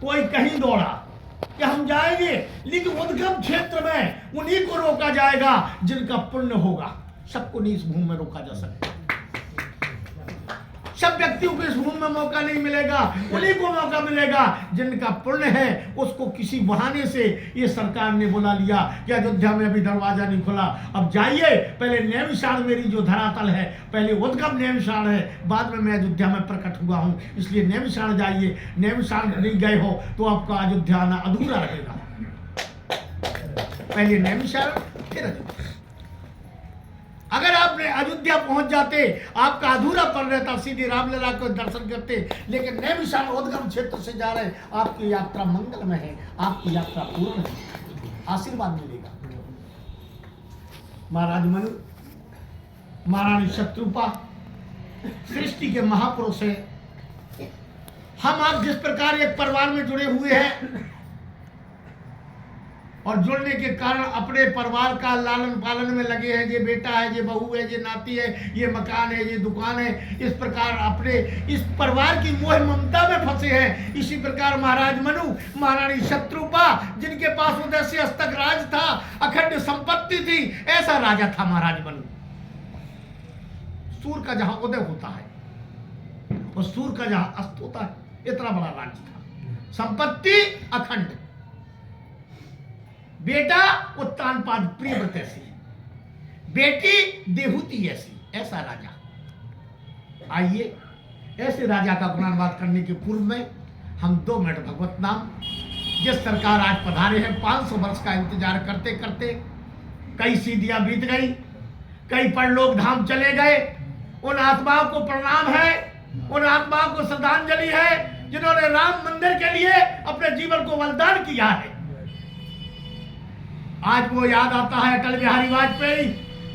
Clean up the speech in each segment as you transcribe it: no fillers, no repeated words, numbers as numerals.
कोई कहीं दौड़ा कि हम जाएंगे, लेकिन उद्गम क्षेत्र में उन्हीं को रोका जाएगा जिनका पुण्य होगा। सबको नहीं इस भूमि में रोका जा सकता। सब व्यक्तियों को इस भूमि में मौका नहीं मिलेगा, उन्हीं को मौका मिलेगा जिनका पुण्य है। उसको किसी बहाने से ये सरकार ने बुला लिया कि अयोध्या में अभी दरवाजा नहीं खुला, अब जाइए, पहले नैमिषारण्य मेरी जो धरातल है, पहले उद्गम नैमिषारण्य है, बाद में मैं अयोध्या में प्रकट हुआ हूं, इसलिए नैमिषारण्य जाइए। नैमिषारण्य नहीं गए हो तो आपका अयोध्या आना अधूरा रहेगा। पहले नैमिषारण्य फिर अयोध्या। अगर आपने अयोध्या पहुंच जाते, आपका अधूरा पन रहता, सीधे रामलला को दर्शन करते, लेकिन नैमिषारण्य उद्गम क्षेत्र से जा रहे, आपकी यात्रा मंगलमय है, आपकी यात्रा पूर्ण है, आशीर्वाद मिलेगा। महाराज मनु, महारानी शत्रुपा सृष्टि के महापुरुष है। हम आप जिस प्रकार एक परिवार में जुड़े हुए हैं और जुड़ने के कारण अपने परिवार का लालन पालन में लगे हैं, ये बेटा है, ये बहू है, ये नाती है, ये मकान है, ये दुकान है, इस प्रकार अपने इस परिवार की मोह ममता में फंसे हैं। इसी प्रकार महाराज मनु, महारानी शत्रुपा, जिनके पास उदय से हस्तक राज था, अखंड संपत्ति थी, ऐसा राजा था महाराज मनु। सूर्य का जहां उदय होता है और सूर्य का जहां अस्त होता है, इतना बड़ा राज्य था, संपत्ति अखंड, बेटा उत्तानपाद प्रियव्रत ऐसी, बेटी देहूति ऐसी, ऐसा राजा। आइए, ऐसे राजा का गुणानुवाद करने के पूर्व में हम 2 मिनट भगवत नाम, जिस सरकार आज पधारे हैं, 500 वर्ष का इंतजार करते करते कई सीढ़ियां बीत गई, कई परलोक धाम चले गए, उन आत्माओं को प्रणाम है, उन आत्माओं को श्रद्धांजलि है जिन्होंने राम मंदिर के लिए अपने जीवन को बलिदान किया है। आज वो याद आता है, अटल बिहारी वाजपेयी,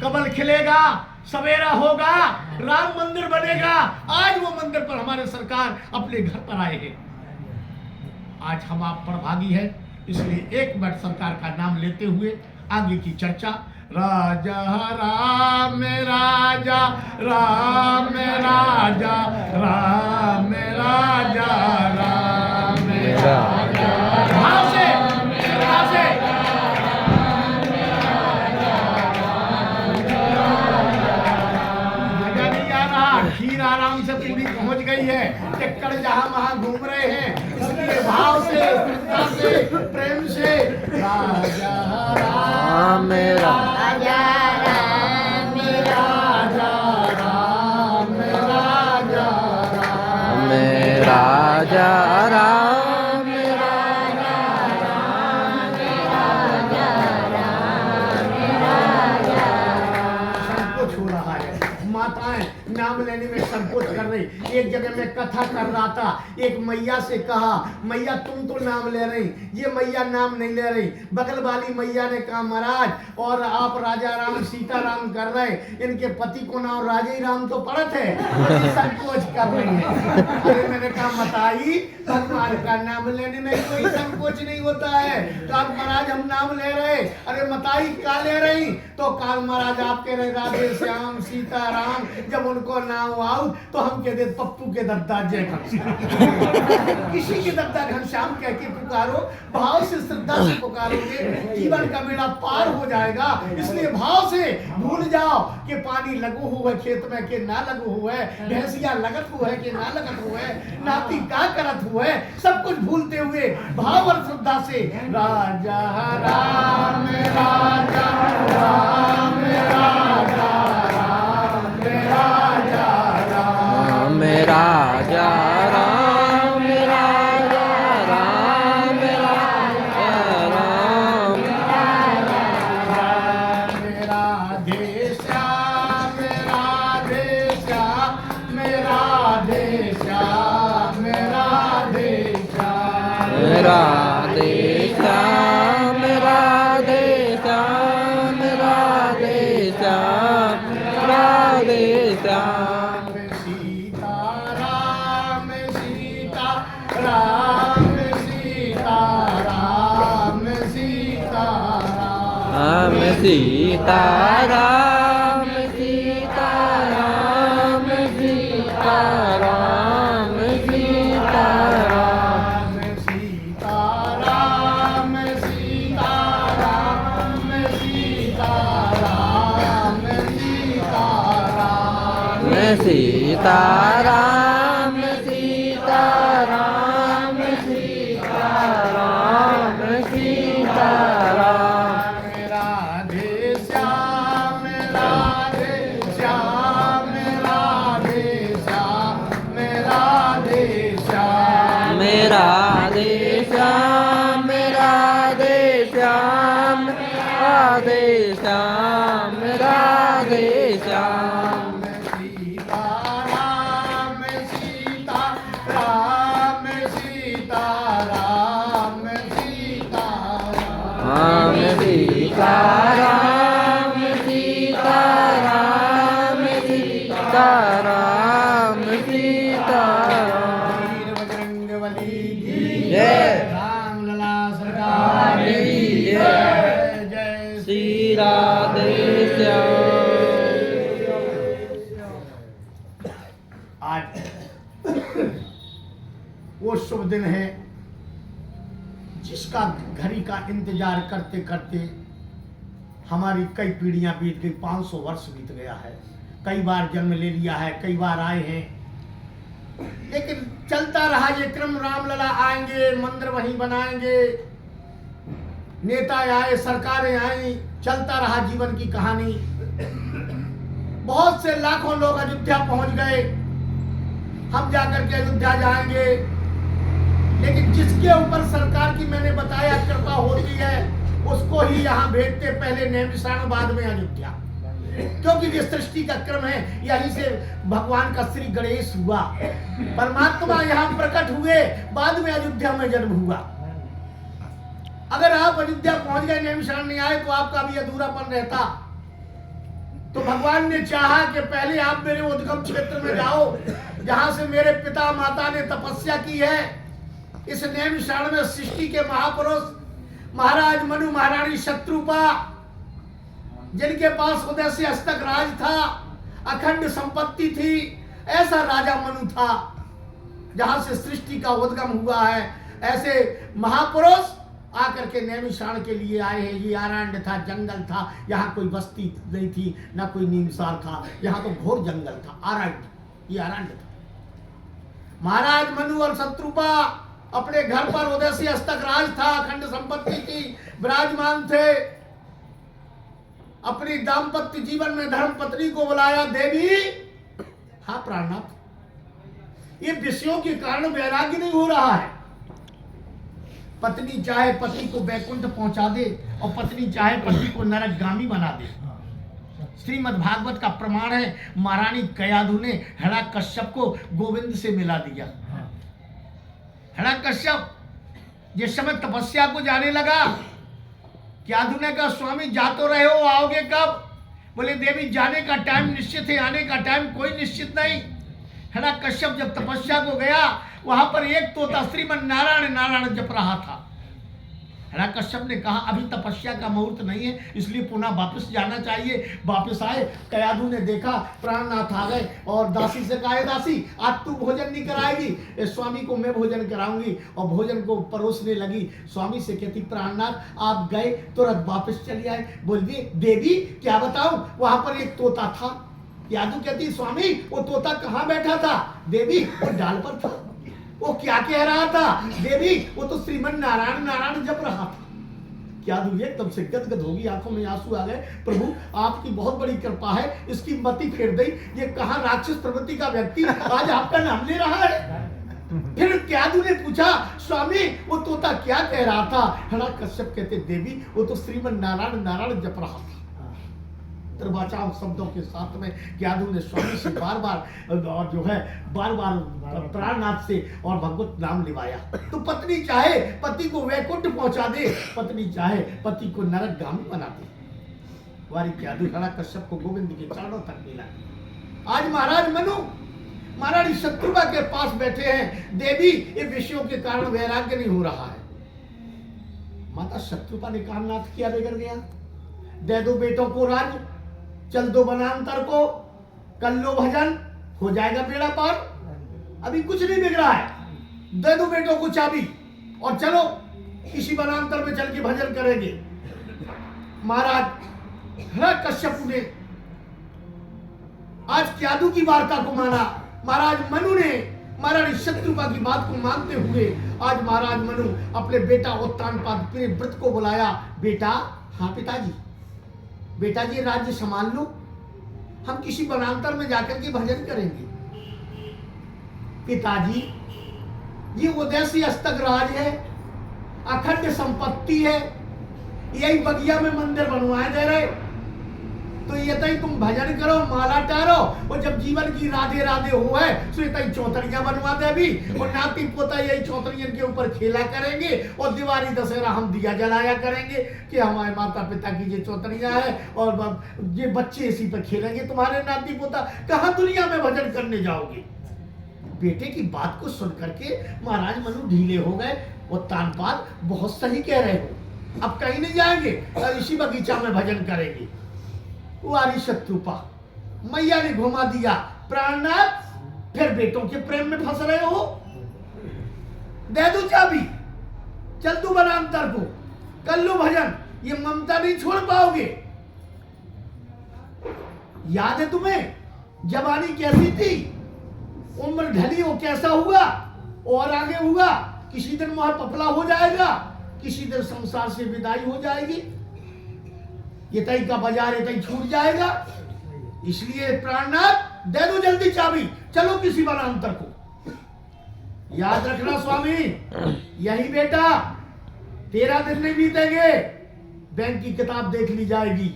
कमल खिलेगा, सवेरा होगा, राम मंदिर बनेगा। आज वो मंदिर पर हमारे सरकार अपने घर पर आए हैं। आज हम आप पर भागी है, इसलिए 1 मिनट सरकार का नाम लेते हुए आगे की चर्चा। राजा राम राजा राम राजा राम राजा राम राजा, भाव से खीर आराम से पूरी पहुंच गई है, टिक्कड़ जहां वहां घूम रहे हैं, इसलिए भाव से, श्रद्धा से, प्रेम से राजा राम राजा राम राजा राम राजा राम राजा राम नाम लेने में संकोच कर रही। एक जगह मैं कथा कर रहा था, एक मैया से कहा, मैया तुम तो नाम ले रही, ये मैया नाम नहीं ले रही। बगल वाली मैया ने कहा, महाराज और आप राजा राम सीता राम कर रहे, इनके पति को नाम राजा ही राम तो पड़त है, संकोच कर रही है। अरे मैंने कहा, मताई भगवान का नाम लेने में कोई संकोच नहीं होता है। तो आप महाराज हम नाम ले रहे, अरे मताई का ले रही, तो काल महाराज आप कह रहे राधे श्याम सीता राम, जब उनको नाम आओ तो हम कह दे पप्पू के दद्दा जय घनश्याम। किसी के दद्दा घनश्याम कह के पुकारो, भाव से श्रद्धा से पुकारोगे, जीवन का बेड़ा पार हो जाएगा। इसलिए भाव से भूल जाओ कि पानी लगू हुआ है खेत में के ना लगू हुआ है, भैंसिया लगत हुआ है कि ना लगत हुआ है, नाती का करत हुआ है, सब कुछ भूलते हुए भाव और श्रद्धा से राजा राम राजा राम राजा राजा राम राजा राम राजा राधे श्याम राधे श्याम राधे श्याम राधे श्याम राधे श्याम राधे श्याम राधे श्याम राधे श्याम सीता राम सीता राम सीता राम सीता राम सीता सीताराम सीताराम सीताराम सीताराम राधे श्याम राधे श्याम राधे श्याम राधे श्याम राधे श्याम राधे श्याम राधे श्याम राधे श्याम सीताराम सीताराम सीताराम सीताराम सीताराम सीताराम सीताराम सीताराम वीर बजरंगबली की जय। राम लला सरकार की जय। जय जय श्री राधे श्याम। आज वो शुभ दिन है जिसका घड़ी का इंतजार करते करते हमारी कई पीढ़ियां बीत गई, 500 वर्ष बीत गया है। कई बार जन्म ले लिया है, कई बार आए हैं, लेकिन चलता रहा ये क्रम। रामलला आएंगे, मंदिर वहीं बनाएंगे, नेता आए, सरकारें आई, चलता रहा जीवन की कहानी। बहुत से लाखों लोग अयोध्या पहुंच गए, हम जाकर के अयोध्या जाएंगे, लेकिन जिसके ऊपर सरकार की मैंने बताया कृपा होती है उसको ही यहाँ भेजते, पहले नैमिषारण बाद में अयोध्या, क्योंकि ये सृष्टि का क्रम है। यहीं से भगवान का श्री गणेश हुआ, परमात्मा यहाँ प्रकट हुए, बाद में अयोध्या में जन्म हुआ। अगर आप अयोध्या पहुंच गए, नैमिषारण नहीं आए तो आपका भी अधूरापन रहता। तो भगवान ने चाहा कि पहले आप मेरे उद्गम क्षेत्र में जाओ, जहां से मेरे पिता माता ने तपस्या की है। इस नैमिषारण में सृष्टि के महापुरुष महाराज मनु, महारानी शत्रुपा, जिनके पास उदय से हस्त तक राज था, अखंड संपत्ति थी, ऐसा राजा मनु था जहां से सृष्टि का उद्गम हुआ है। ऐसे महापुरुष आकर के नैमिषारण के लिए आए हैं। ये आरण्य था, जंगल था, यहाँ कोई बस्ती नहीं थी, ना कोई नीमसार था, यहाँ तो घोर जंगल था, आरण्य, ये आरण्य था। महाराज मनु और शत्रुपा अपने घर पर उदय से हस्त तक राज था, अखंड संपत्ति थी, विराजमान थे। अपनी दाम्पत्य जीवन में धर्म पत्नी को बुलाया, देवी, हाँ प्राणनाथ, ये विषयों के कारण वैराग्य नहीं हो रहा है। पत्नी चाहे पति को वैकुंठ पहुंचा दे और पत्नी चाहे पति को नरकगामी बना दे। श्रीमद् भागवत का प्रमाण है, महारानी कयाधु ने हिरण्यकश्यप को गोविंद से मिला दिया। हिरण्यकश्यप जिस समय तपस्या को जाने लगा, कयाधु ने कहा, स्वामी जा तो रहे हो, आओगे कब? बोले, देवी जाने का टाइम निश्चित है, आने का टाइम कोई निश्चित नहीं। हिरण्यकश्यप जब तपस्या को गया, वहां पर एक तोता श्रीमन नारायण नारायण जप रहा था। हिरण्यकश्यप ने कहा, अभी तपस्या का मुहूर्त नहीं है, इसलिए पुनः वापस जाना चाहिए। वापस आए, कयाधु ने देखा प्राणनाथ आ गए और दासी से कहा, दासी आज तू भोजन नहीं कराएगी, स्वामी को मैं भोजन कराऊंगी। और भोजन को परोसने लगी। स्वामी से कहती, प्राणनाथ आप गए तुरंत वापस चले आए। बोलिए देवी क्या बताऊं, वहां पर एक तोता था। कयाधु कहती, स्वामी वो तोता कहाँ बैठा था? देवी वो डाल पर था। वो क्या कह रहा था? देवी वो तो श्रीमन नारायण नारायण जप रहा था। कयाधु एकदम से गदगद होगी, आंखों में आंसू आ गए। प्रभु आपकी बहुत बड़ी कृपा है, इसकी मति फेर दी। ये कहाँ राक्षस प्रवृत्ति का व्यक्ति आज आपका नाम ले रहा है। फिर कयाधु ने पूछा, स्वामी वो तोता क्या कह रहा था? हिरण्यकश्यप कहते, देवी वो तो श्रीमन नारायण नारायण जप रहा था। त्रिवाचाओं शब्दों के साथ में कयाधु ने स्वामी से बार बार और जो है बार बार प्राणनाथ से और भगवत नाम लिवाया। तो पत्नी चाहे पति को वैकुंठ पहुंचा दे, पत्नी चाहे पति को नरकगामी बना दे। वारी कयाधु हिरण्यकश्यप को गोविंद के चरणों तक मिला। आज महाराज मनु महारानी शत्रुपा के पास बैठे हैं। देवी ये विषयों के कारण वैराग्य नहीं हो रहा है। माता शत्रुपा ने कहा, नाथ क्या बिगड़ गया? दे दो बेटों को राज, चल दो वनांतर को, कर लो भजन, हो जाएगा बेड़ा पार। अभी कुछ नहीं बिगड़ा है, दे दो बेटों को चाबी और चलो इसी वनांतर में चल के भजन करेंगे। महाराज हिरण्यकश्यप ने आज कयाधु की वार्ता को माना। महाराज मनु ने महारानी शत्रुपा की बात को मानते हुए आज महाराज मनु अपने बेटा उत्तानपाद प्रियव्रत को बुलाया। बेटा, हाँ पिताजी, बेटा जी राज्य संभाल लो, हम किसी वनांतर में जाकर के भजन करेंगे। पिताजी, ये उदयसी अस्तक राज है, अखंड संपत्ति है, यही बगिया में मंदिर बनवाए दे रहे, तो ये तई तुम भजन करो, माला टारो, और जब जीवन की राधे राधे हो है तो ये तई चौतरियां बनवा दे भी, और नाती पोता यही चौतरियन के ऊपर खेला करेंगे, और दिवाली दशहरा हम दिया जलाया करेंगे कि हमारे माता पिता की ये चौतरियां है और ये बच्चे इसी पर खेलेंगे। तुम्हारे नाती पोता कहाँ दुनिया में भजन करने जाओगे। बेटे की बात को सुन करके महाराज मनु ढीले हो गए। उत्तानपाद बहुत सही कह रहे हो, अब कहीं नहीं जाएंगे, इसी बगीचा में भजन करेंगे। वारी शत्रुपा, मैया ने घुमा दिया, प्राणनाथ फिर बेटों के प्रेम में फंस रहे हो, दे दो चाबी, चल तू वनांतर को कर लो भजन, ये ममता नहीं छोड़ पाओगे। याद है तुम्हें जवानी कैसी थी, उम्र ढली हो कैसा हुआ, और आगे होगा, किसी दिन वहां पपला हो जाएगा, किसी दिन संसार से विदाई हो जाएगी, ये तई का बाजार ये तई छूट जाएगा। इसलिए प्राणनाथ दे दो जल्दी चाबी, चलो किसी वनांतर को। याद रखना स्वामी, यही बेटा 13 दिन नहीं बीतेंगे, बैंक की किताब देख ली जाएगी,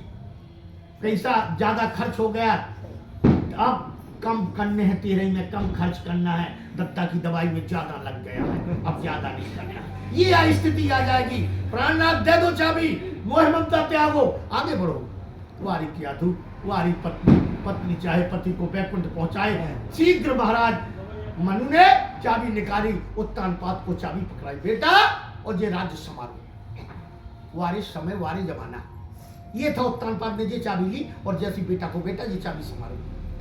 पैसा ज्यादा खर्च हो गया, अब कम करने हैं, 13 में कम खर्च करना है, दत्ता की दवाई में ज्यादा लग गया है, अब ज्यादा नहीं करना, ये स्थिति आ जाएगी। प्राणनाथ दे दो चाबी, मोह ममता त्यागो, आगे बढ़ो। वारी किया तू, वारी पत्नी चाहे पति को वैकुंठ पहुंचाए, शीघ्र महाराज मनु ने चाबी निकाली, उत्तानपाद को चाबी पकड़ाई, बेटा और ये राज्य संभालो। वारी समय वारी जमाना, ये था उत्तानपाद ने ये चाबी ली, और जैसी बेटा को बेटा ये चाबी संभालो।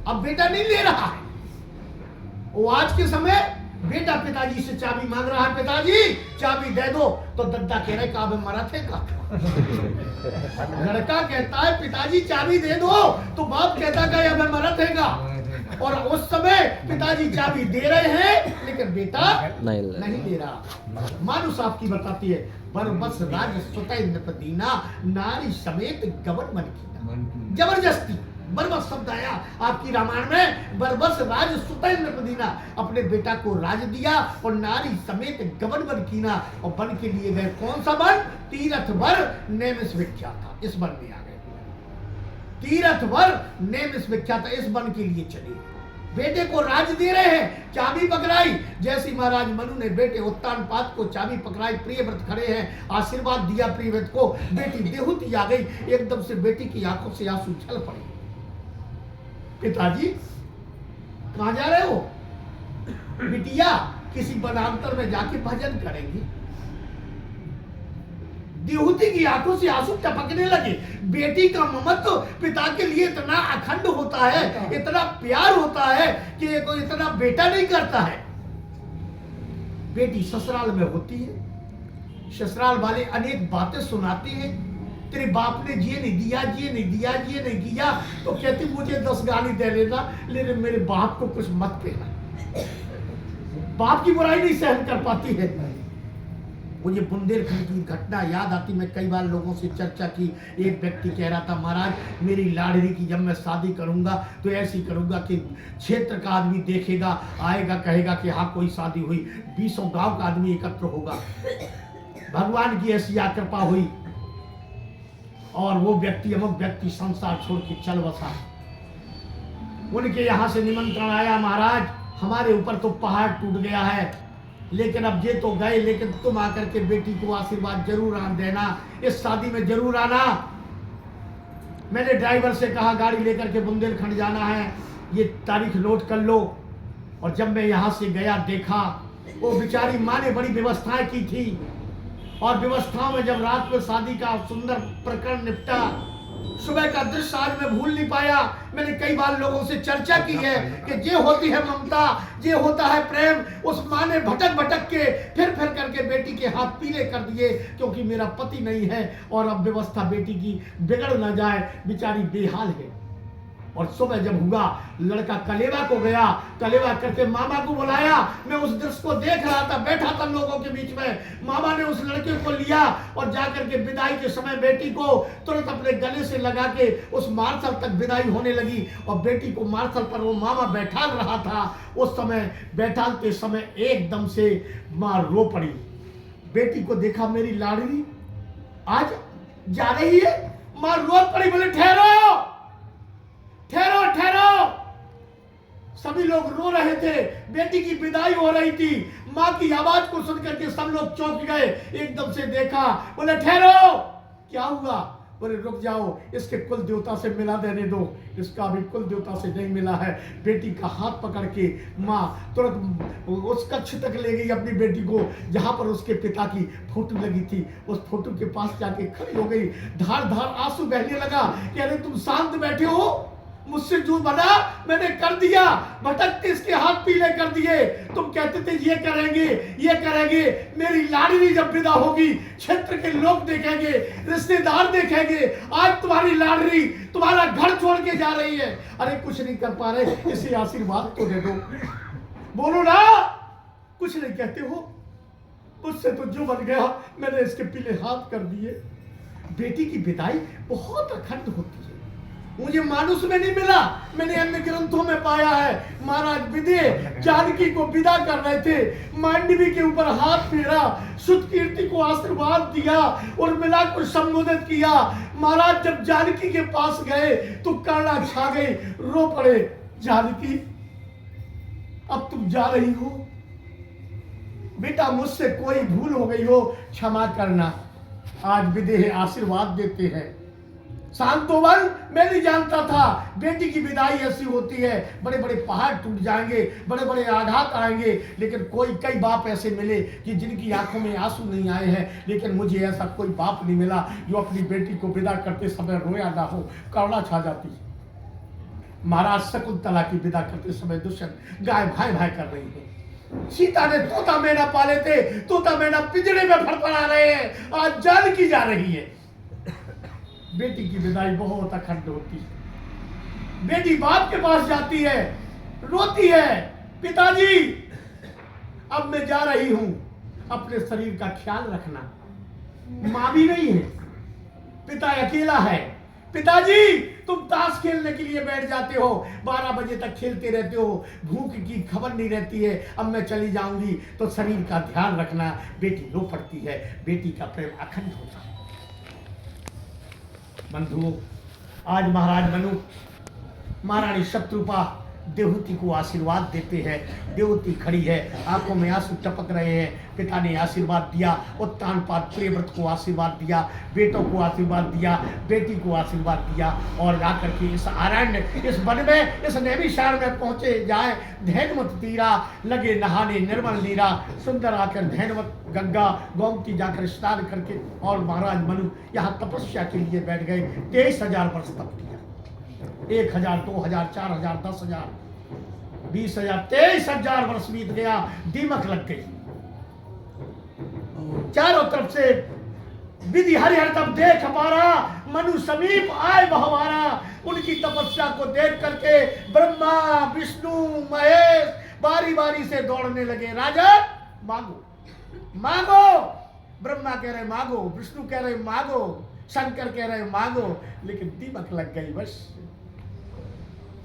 अब बेटा नहीं ले रहा है, वो आज के समय बेटा पिताजी से चाबी मांग रहा है, पिताजी चाबी दे दो, तो दद्दा कह रहे काबे मरा थे का। लड़का कहता है पिताजी चाबी दे दो, तो बाप कहता है अब मरा थे का। और उस समय पिताजी चाबी दे रहे हैं, लेकिन बेटा नहीं ले रहा। मानुष आपकी बताती है, बरबस राज सुतै नृपदीना, नारी समेत गवन मन कीना। जबरदस्ती बरबस शब्द आया आपकी रामायण में, बरबस राज सुतै नृपदीना, अपने बेटा को राज दिया और नारी समेत गवन वन कीना, और वन के लिए गए, कौन सा वन, तीरथ वर नेमिष विख्यात था, इस वन में आ गए, तीरथ वर नेमिष विख्यात था, इस वन के लिए चले, बेटे को राज दे रहे हैं, चाबी पकड़ाई। जैसी महाराज मनु ने बेटे उत्तानपाद को चाबी पकड़ाई, प्रियव्रत खड़े हैं, आशीर्वाद दिया प्रियव्रत को, बेटी देहूती आ गई, एकदम से बेटी की आंखों से आंसू छल पड़े। पिताजी कहां जा रहे हो? बिटिया किसी वनांतर में जाके भजन करेंगी। देहूती की आंखों से आंसू टपकने लगे। बेटी का ममत्व पिता के लिए इतना अखंड होता है, इतना प्यार होता है कि कोई इतना बेटा नहीं करता है। बेटी ससुराल में होती है, ससुराल वाले अनेक बातें सुनाते हैं, तेरे बाप ने ये नहीं दिया, ये नहीं दिया, ये नहीं किया, तो कहती मुझे 10 गाली दे लेना, लेकिन मेरे बाप को कुछ मत कहना। बाप की बुराई नहीं सहन कर पाती है। मुझे बुंदेलखंड की घटना याद आती, मैं कई बार लोगों से चर्चा की। एक व्यक्ति कह रहा था, महाराज मेरी लाडली की जब मैं शादी करूंगा तो ऐसी करूंगा कि क्षेत्र का आदमी देखेगा, आएगा, कहेगा कि हाँ कोई शादी हुई, 20 गांव का आदमी एकत्र होगा। भगवान की ऐसी कृपा हुई और वो व्यक्ति अमुक व्यक्ति संसार छोड़ के चल बसा। उनके यहाँ से निमंत्रण आया, महाराज हमारे ऊपर तो पहाड़ टूट गया है, लेकिन अब ये तो गए, लेकिन तुम आकर के बेटी को आशीर्वाद जरूर देना, इस शादी में जरूर आना। मैंने ड्राइवर से कहा गाड़ी लेकर के बुंदेलखंड जाना है, ये तारीख नोट कर लो। और जब मैं यहाँ से गया, देखा वो बेचारी माँ ने बड़ी व्यवस्थाएं की थी, और व्यवस्थाओं में जब रात में शादी का सुंदर प्रकरण निपटा, सुबह का दृश्य आज मैं भूल नहीं पाया। मैंने कई बार लोगों से चर्चा की है कि ये होती है ममता, ये होता है प्रेम। उस माँ ने भटक भटक के फिर करके बेटी के हाथ पीले कर दिए, क्योंकि मेरा पति नहीं है और अब व्यवस्था बेटी की बिगड़ न जाए, बेचारी बेहाल है। और सुबह जब हुआ, लड़का कलेवा को गया, कलेवा करके मामा को बुलाया। मैं उस दृश्य को देख रहा था, बैठा था लोगों के बीच में। मामा ने उस लड़के को लिया और जाकर के विदाई के समय बेटी को तुरंत अपने गले से लगा के उस मार्शल तक विदाई होने लगी। और बेटी को मार्शल पर वो मामा बैठाल रहा था। उस समय बैठालते समय एकदम से मां रो पड़ी। बेटी को देखा, मेरी लाडली आज जा रही है। मां रो पड़ी, बोले ठहरो ठहरो ठहरो। सभी लोग रो रहे थे, बेटी की विदाई हो रही थी। मां की आवाज को सुनकर के सब लोग चौंक गए। एकदम से देखा, बोले ठहरो, क्या हुआ? बोले रुक जाओ, इसके कुल देवता से मिला देने दो। इसका अभी कुल देवता से नहीं मिला है। बेटी का हाथ पकड़ के माँ तुरंत उस कक्ष तक ले गई अपनी बेटी को, जहां पर उसके पिता की फोटो लगी थी। उस फोटो के पास जाके खड़ी हो गई। धार धार आंसू बहने लगा कि अरे तुम शांत बैठे हो, मुझसे जो बना मैंने कर दिया। भटकते इसके हाथ पीले कर दिए। तुम कहते थे ये करेंगे ये करेंगे। मेरी लाडली जब विदा होगी, क्षेत्र के लोग देखेंगे, रिश्तेदार देखेंगे, आज तुम्हारी लाडली तुम्हारा घर छोड़ के जा रही है। अरे कुछ नहीं कर पा रहे, इसे आशीर्वाद तो दे दो। बोलो ना, कुछ नहीं कहते हो। मुझसे तो जो बन गया मैंने इसके पीले हाथ कर दिए। बेटी की विदाई बहुत अखंड होती है। मुझे मानुष में नहीं मिला, मैंने अन्य ग्रंथों में पाया है। महाराज विदे जानकी को विदा कर रहे थे, मांडवी के ऊपर हाथ फेरा, सुत कीर्ति को आशीर्वाद दिया और मिला को संबोधित किया। महाराज जब जानकी के पास गए तो काला छा गई, रो पड़े। जानकी अब तुम जा रही हो, बेटा मुझसे कोई भूल हो गई हो क्षमा करना। आज विदेह आशीर्वाद देते हैं। शांतोवन, मैं नहीं जानता था बेटी की विदाई ऐसी होती है। बड़े बड़े पहाड़ टूट जाएंगे, बड़े बड़े आघात आएंगे, लेकिन कई बाप ऐसे मिले कि जिनकी आंखों में आंसू नहीं आए हैं। लेकिन मुझे ऐसा कोई बाप नहीं मिला जो अपनी बेटी को विदा करते समय रोया ना हो, करुणा छा जाती। महाराज शकुंतला की विदा करते समय दुष्यंत गाय भाई भाई कर रही है। सीता ने तोता मैना पाले थे, तोता मैना पिंजरे में फड़फड़ा रहे हैं। आज जानकी जा रही है। बेटी की विदाई बहुत अखंड होती है। बेटी बाप के पास जाती है, रोती है, पिताजी अब मैं जा रही हूं, अपने शरीर का ख्याल रखना। मां भी नहीं है, पिता अकेला है। पिताजी तुम ताश खेलने के लिए बैठ जाते हो, 12 बजे तक खेलते रहते हो, भूख की खबर नहीं रहती है। अब मैं चली जाऊंगी तो शरीर का ध्यान रखना। बेटी रो पड़ती है। बेटी का प्रेम अखंड होता है। बंधुओं, आज महाराज मनु महारानी शत्रुपा देवहूति को आशीर्वाद देते हैं। देवहूति खड़ी है, आंखों में आंसू टपक रहे हैं। पिता ने आशीर्वाद दिया, उत्तानपाद प्रियव्रत को आशीर्वाद दिया, बेटों को आशीर्वाद दिया, बेटी को आशीर्वाद दिया। और आकर के इस अरण्य, इस वन में, इस नैमिषारण्य में पहुंचे जाए। धैनवत तीरा लगे नहाने निर्मल नीरा, सुंदर आकर धैनवत गंगा गोमती जाकर स्नान करके और महाराज मनु यहाँ तपस्या के लिए बैठ गए। 23,000 वर्ष तप किया। 1,000, 2,000, 4,000, 10,000, 20,000, 23,000 वर्ष बीत गया। दीमक लग गई। चारों तरफ से विधि हरिहर तब देख पारा, मनु समीप आए बहुवारा। उनकी तपस्या को देख करके ब्रह्मा विष्णु महेश बारी बारी से दौड़ने लगे। राजा मांगो मांगो। ब्रह्मा कह रहे मांगो, विष्णु कह रहे मांगो, शंकर कह रहे मांगो, लेकिन दीमक लग गई। बस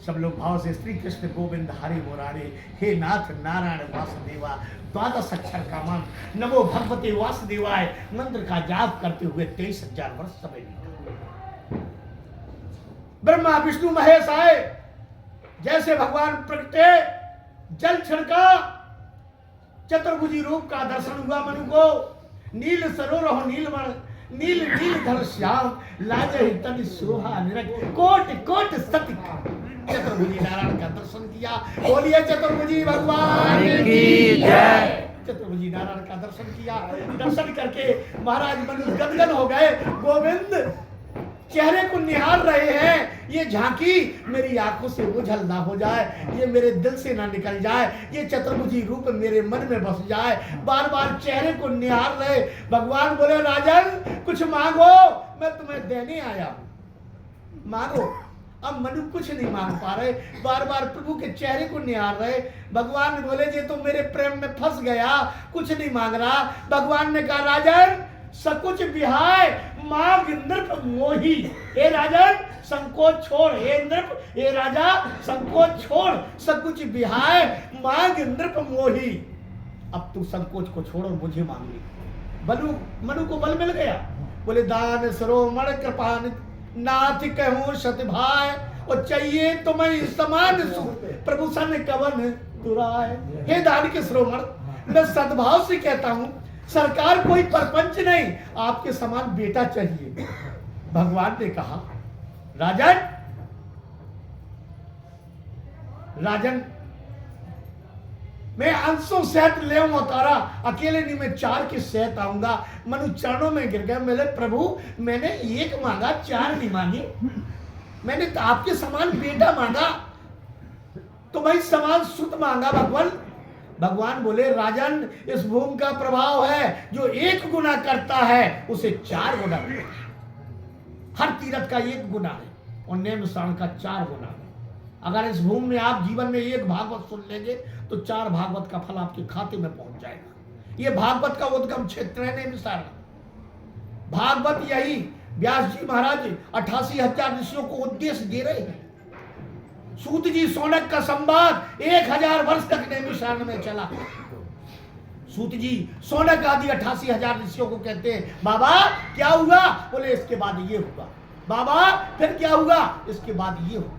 सब लोग भाव से श्री कृष्ण गोविंद हरि मुरारे, हे नाथ नारायण वासुदेवा, 12 अक्षर का मंत्र नमो भगवते वासुदेवाय मंत्र का जाप करते हुए 23,000 वर्ष समय बीता। ब्रह्मा विष्णु महेश आए, जैसे भगवान प्रगटे, जल छिड़का, चतुर्भुजी रूप का दर्शन हुआ मनु को। नील सरोवर नीलमण, नील नील धर श्याम, लाजे तन शोभा निरख, कोट कोट सती। चतुर्भुजी नारायण का दर्शन किया। बोलिए चतुर्भुजी भगवान की जय। चतुर्भुजी नारायण का दर्शन किया। दर्शन करके महाराज मनु गदगद हो गए। गोविंद चेहरे को निहार रहे हैं। ये झांकी मेरी आंखों से ओझल ना हो जाए, ये मेरे दिल से ना निकल जाए, ये चतुर्भुजी रूप मेरे मन में बस जाए। बार बार चेहरे को निहार रहे। भगवान बोले राजन कुछ मांगो, मैं तुम्हें देने आया हूं, मांगो। अब मनु कुछ नहीं मांग पा रहे, बार बार प्रभु के चेहरे को निहार रहे। भगवान बोले ये तो मेरे प्रेम में फंस गया, कुछ नहीं मांग रहा। भगवान ने कहा राजन सकुच विहाय मांग नृप मोही। हे राजन संकोच छोड़, हे नृप, हे राजा संकोच छोड़, सकुच विहाय मांग नृप मोही। अब तू संकोच को छोड़ और मुझे मांग ले। मनु को बल मिल गया। बोले दान सरोमण कृपान नाथ कहूं सतभाय, और चाहिए तुम्हें समान सुख प्रभु सन कवन तुराय। हे दान के श्रोमण, मैं सद्भाव से कहता हूं सरकार कोई परपंच नहीं, आपके समान बेटा चाहिए। भगवान ने कहा राजन मैं अंशों सहित ले उतारा, अकेले नहीं मैं 4 के सहित आऊंगा। मनु चरणों में गिर गया। मेरे प्रभु मैंने 1 मांगा, 4 नहीं मांगे, मैंने तो आपके समान बेटा मांगा, तुम्हारी समान सुत मांगा। भगवान बोले राजन इस भूमि का प्रभाव है, जो 1 गुना करता है उसे 4 गुना मिलता है। हर तीरथ का 1 गुना है और नेमिषारण का 4 गुना है। अगर इस भूमि में आप जीवन में 1 भागवत सुन लेंगे तो 4 भागवत का फल आपके खाते में पहुंच जाएगा। ये भागवत का उद्गम क्षेत्र है नेमिषारण। भागवत यही व्यास जी महाराज 88,000 ऋषियों को उद्देश्य दे रहे हैं। सूत जी सोनक का संवाद 1000 वर्ष तक नेमिषारण में चला। सूत जी सोनक आदि 88,000 ऋषियों को कहते हैं बाबा क्या हुआ? बोले इसके बाद ये हुआ। बाबा फिर क्या हुआ? इसके बाद ये हुआ।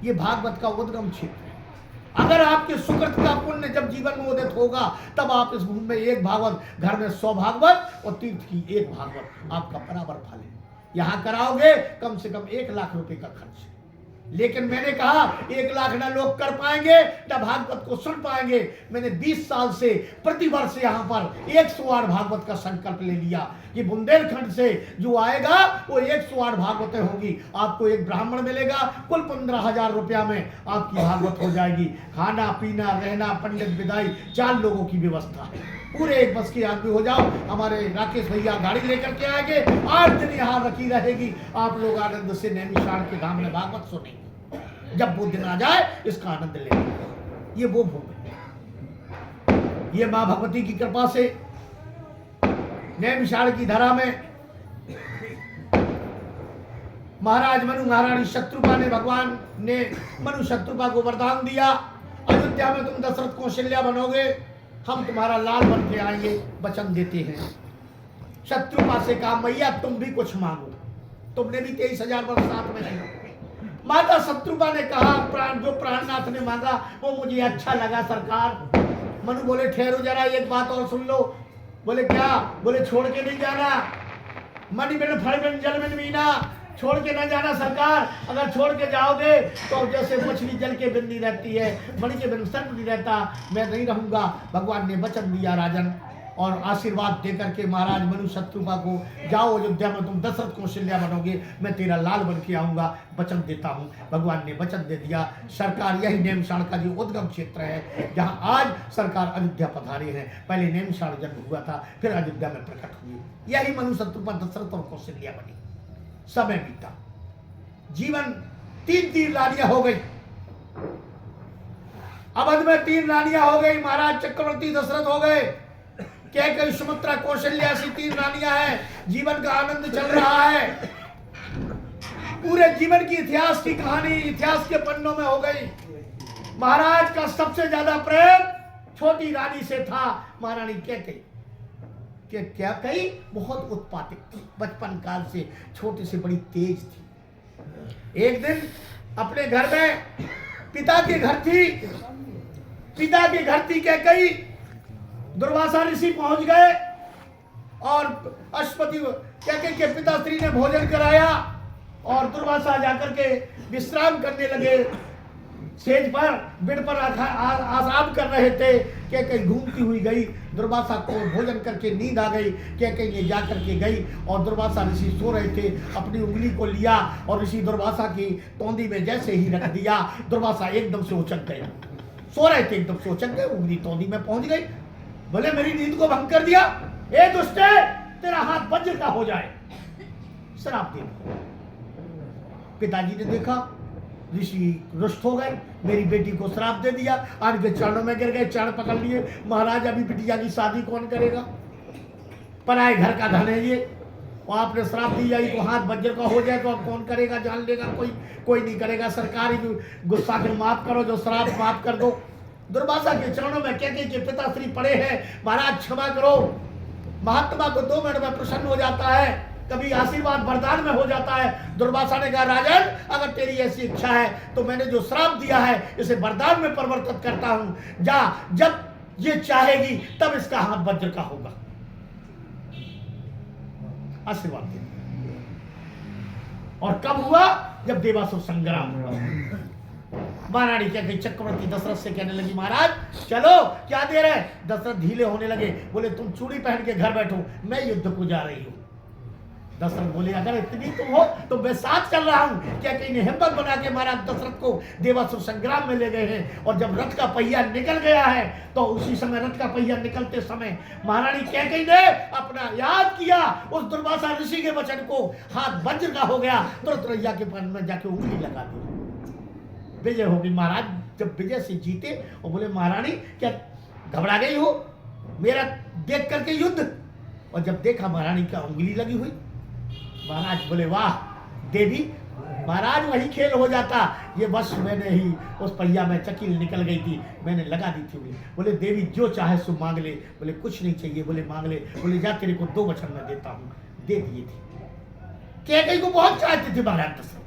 ये भागवत का उद्गम क्षेत्र है। अगर आपके सुकृत का पुण्य जब जीवन में उदित होगा तब आप इस भूमि में 1 भागवत, घर में 100 भागवत और तीर्थ की 1 भागवत आपका बराबर फल है। यहां कराओगे कम से कम 1 लाख रुपए का खर्च। लेकिन मैंने कहा 1 लाख ना लोग कर पाएंगे ना भागवत को सुन पाएंगे। मैंने 20 साल से प्रति वर्ष यहाँ पर 108 भागवत का संकल्प ले लिया कि बुंदेलखंड से जो आएगा वो 108 भागवतें होगी। आपको 1 ब्राह्मण मिलेगा, कुल 15,000 रुपया में आपकी भागवत हो जाएगी। खाना पीना रहना पंडित विदाई 4 लोगों की व्यवस्था है। पूरे 1 बस के आदमी हो जाओ। हमारे राकेश भैया गाड़ी लेकर के आएंगे, 8 दिन यहाँ रखी रहेगी। आप लोग आनंद से नैमिषारण के धाम में भागवत सुनेंगे। जब वो दिन आ जाए इसका आनंद लेंगे। ये वो भूमि है। ये मां भगवती की कृपा से नैमिषारण की धरा में महाराज मनु महारानी शत्रुपा ने, भगवान ने मनु शत्रुपा को वरदान दिया अयोध्या में तुम दशरथ कौशल्या बनोगे, हम तुम्हारा लाल बन के आएंगे, वचन देते हैं। शत्रुपा से कहा मैया तुम भी कुछ मांगो, तुमने भी 23,000 वर्ष साथ में रहे। माता शत्रुपा ने कहा जो प्राणनाथ ने मांगा वो मुझे अच्छा लगा सरकार। मनु बोले ठहरो जरा, 1 बात और सुन लो। बोले क्या? बोले छोड़ के नहीं जाना, मणि बिन फल बिन जल बिन मीना, छोड़ के ना जाना सरकार। अगर छोड़ के जाओगे तो जैसे मछली जल के बिन नहीं रहती है, मणि के बिन सर्प नहीं रहता, मैं नहीं रहूंगा। भगवान ने वचन दिया राजन, और आशीर्वाद देकर के महाराज मनु शत्रुपा को जाओ अयोध्या में तुम दशरथ कौशल्या बनोगे, मैं तेरा लाल बन के आऊंगा, वचन देता हूं। भगवान ने वचन दे दिया। सरकार यही नैमिषारण का जो उद्गम क्षेत्र है जहां आज सरकार अयोध्या पधारे हैं। पहले नैमिषारण जन्म हुआ था, फिर अयोध्या में प्रकट हुई। यही मनु शत्रुपा दशरथ और कौशल्या बनी। समय बीता, जीवन 3 रानियां हो गई। अवध में 3 रानियां हो गई। महाराज चक्रवर्ती दशरथ हो गए, कैकेयी सुमित्रा कौशल्या ऐसी 3 रानियां हैं। जीवन का आनंद चल रहा है। पूरे जीवन की इतिहास की कहानी इतिहास के पन्नों में हो गई। महाराज का सबसे ज्यादा प्रेम छोटी रानी से था। महारानी कैकेयी कैकेयी बहुत उत्पातिक थी, बचपन काल से छोटी से बड़ी तेज थी। एक दिन अपने घर में पिता के घर थी कैकेयी। दुर्वासा ऋषि पहुंच गए और अश्वपति कैकेयी के पिताश्री ने भोजन कराया और दुर्वासा जाकर के विश्राम करने लगे। सेज पर बेड पर आराम कर रहे थे। कैकेयी घूमती हुई गई। दुर्वासा को भोजन करके नींद आ गई। कैकेयी ने जाकर के गई और दुर्वासा ऋषि सो रहे थे, अपनी उंगली को लिया और ऋषि दुर्वासा की तौंदी में जैसे ही रख दिया, दुर्वासा एकदम से उचक गए। सो रहे थे, एकदम से उचक गए, उंगली तौंदी में पहुंच गई। बोले मेरी नींद को भंग कर दिया, ए दुष्टे, तेरा हाथ वज्र का हो जाए, श्राप दे। पिताजी ने देखा, ऋषि रुष्ट हो गए, मेरी बेटी को श्राप दे दिया, आज के चरणों में गिर गए, चरण पकड़ लिए। महाराज अभी बिटिया की शादी कौन करेगा, पराए घर का धन है ये, और आपने श्राप दिया को हाथ वज्र का हो जाए तो अब कौन करेगा, जान लेगा कोई नहीं करेगा। सरकारी गुस्सा को माफ करो, जो श्राप माफ कर दो। दुर्वासा के चरणों में कैकेयी के पिताश्री पड़े हैं, महाराज क्षमा करो। महात्मा को 2 मिनट में प्रसन्न हो जाता है, कभी आशीर्वाद वरदान में हो जाता है। दुर्वासा ने कहा, राजन अगर तेरी ऐसी इच्छा है तो मैंने जो श्राप दिया है इसे वरदान में परिवर्तित करता हूं। जा, जब ये चाहेगी तब इसका हाथ वज्र का होगा। आशीर्वाद दे। और कब हुआ, जब देवासुर संग्राम हुआ। महारानी क्या कही, चक्रवर्ती दशरथ से कहने लगी, महाराज चलो, क्या देर है। दशरथ ढीले होने लगे, बोले तुम चूड़ी पहन के घर बैठो, मैं युद्ध को जा रही हूं। दशरथ बोले, अगर इतनी तुम हो तो मैं साथ चल रहा हूं। क्या कहीं ने हिम्मत बना के महाराज दशरथ को देवासुर संग्राम में ले गए हैं। और जब रथ का पहिया निकल गया है तो उसी समय रथ का पहिया निकलते समय महारानी कैकेयी ने अपना याद किया उस दुर्वासा ऋषि के वचन को, हाथ वज्र का हो गया, तुरंत रैया के पैर में जाके उंगली लगा दी, विजय हो गई। महाराज जब विजय से जीते और बोले, महारानी क्या घबरा गई हो मेरा देख करके युद्ध। और जब देखा महारानी का उंगली लगी हुई, महाराज बोले, वाह देवी, महाराज वही खेल हो जाता, ये बस मैंने ही उस पहिया में चकील निकल गई थी, मैंने लगा दी थी। बोले, देवी जो चाहे सो मांग ले। बोले, कुछ नहीं चाहिए। बोले, मांग ले। बोले, जा तेरे को 2 वचन में देता हूं। दे दिए थे। कैकेयी को बहुत चाहते थे महाराज दशरथ।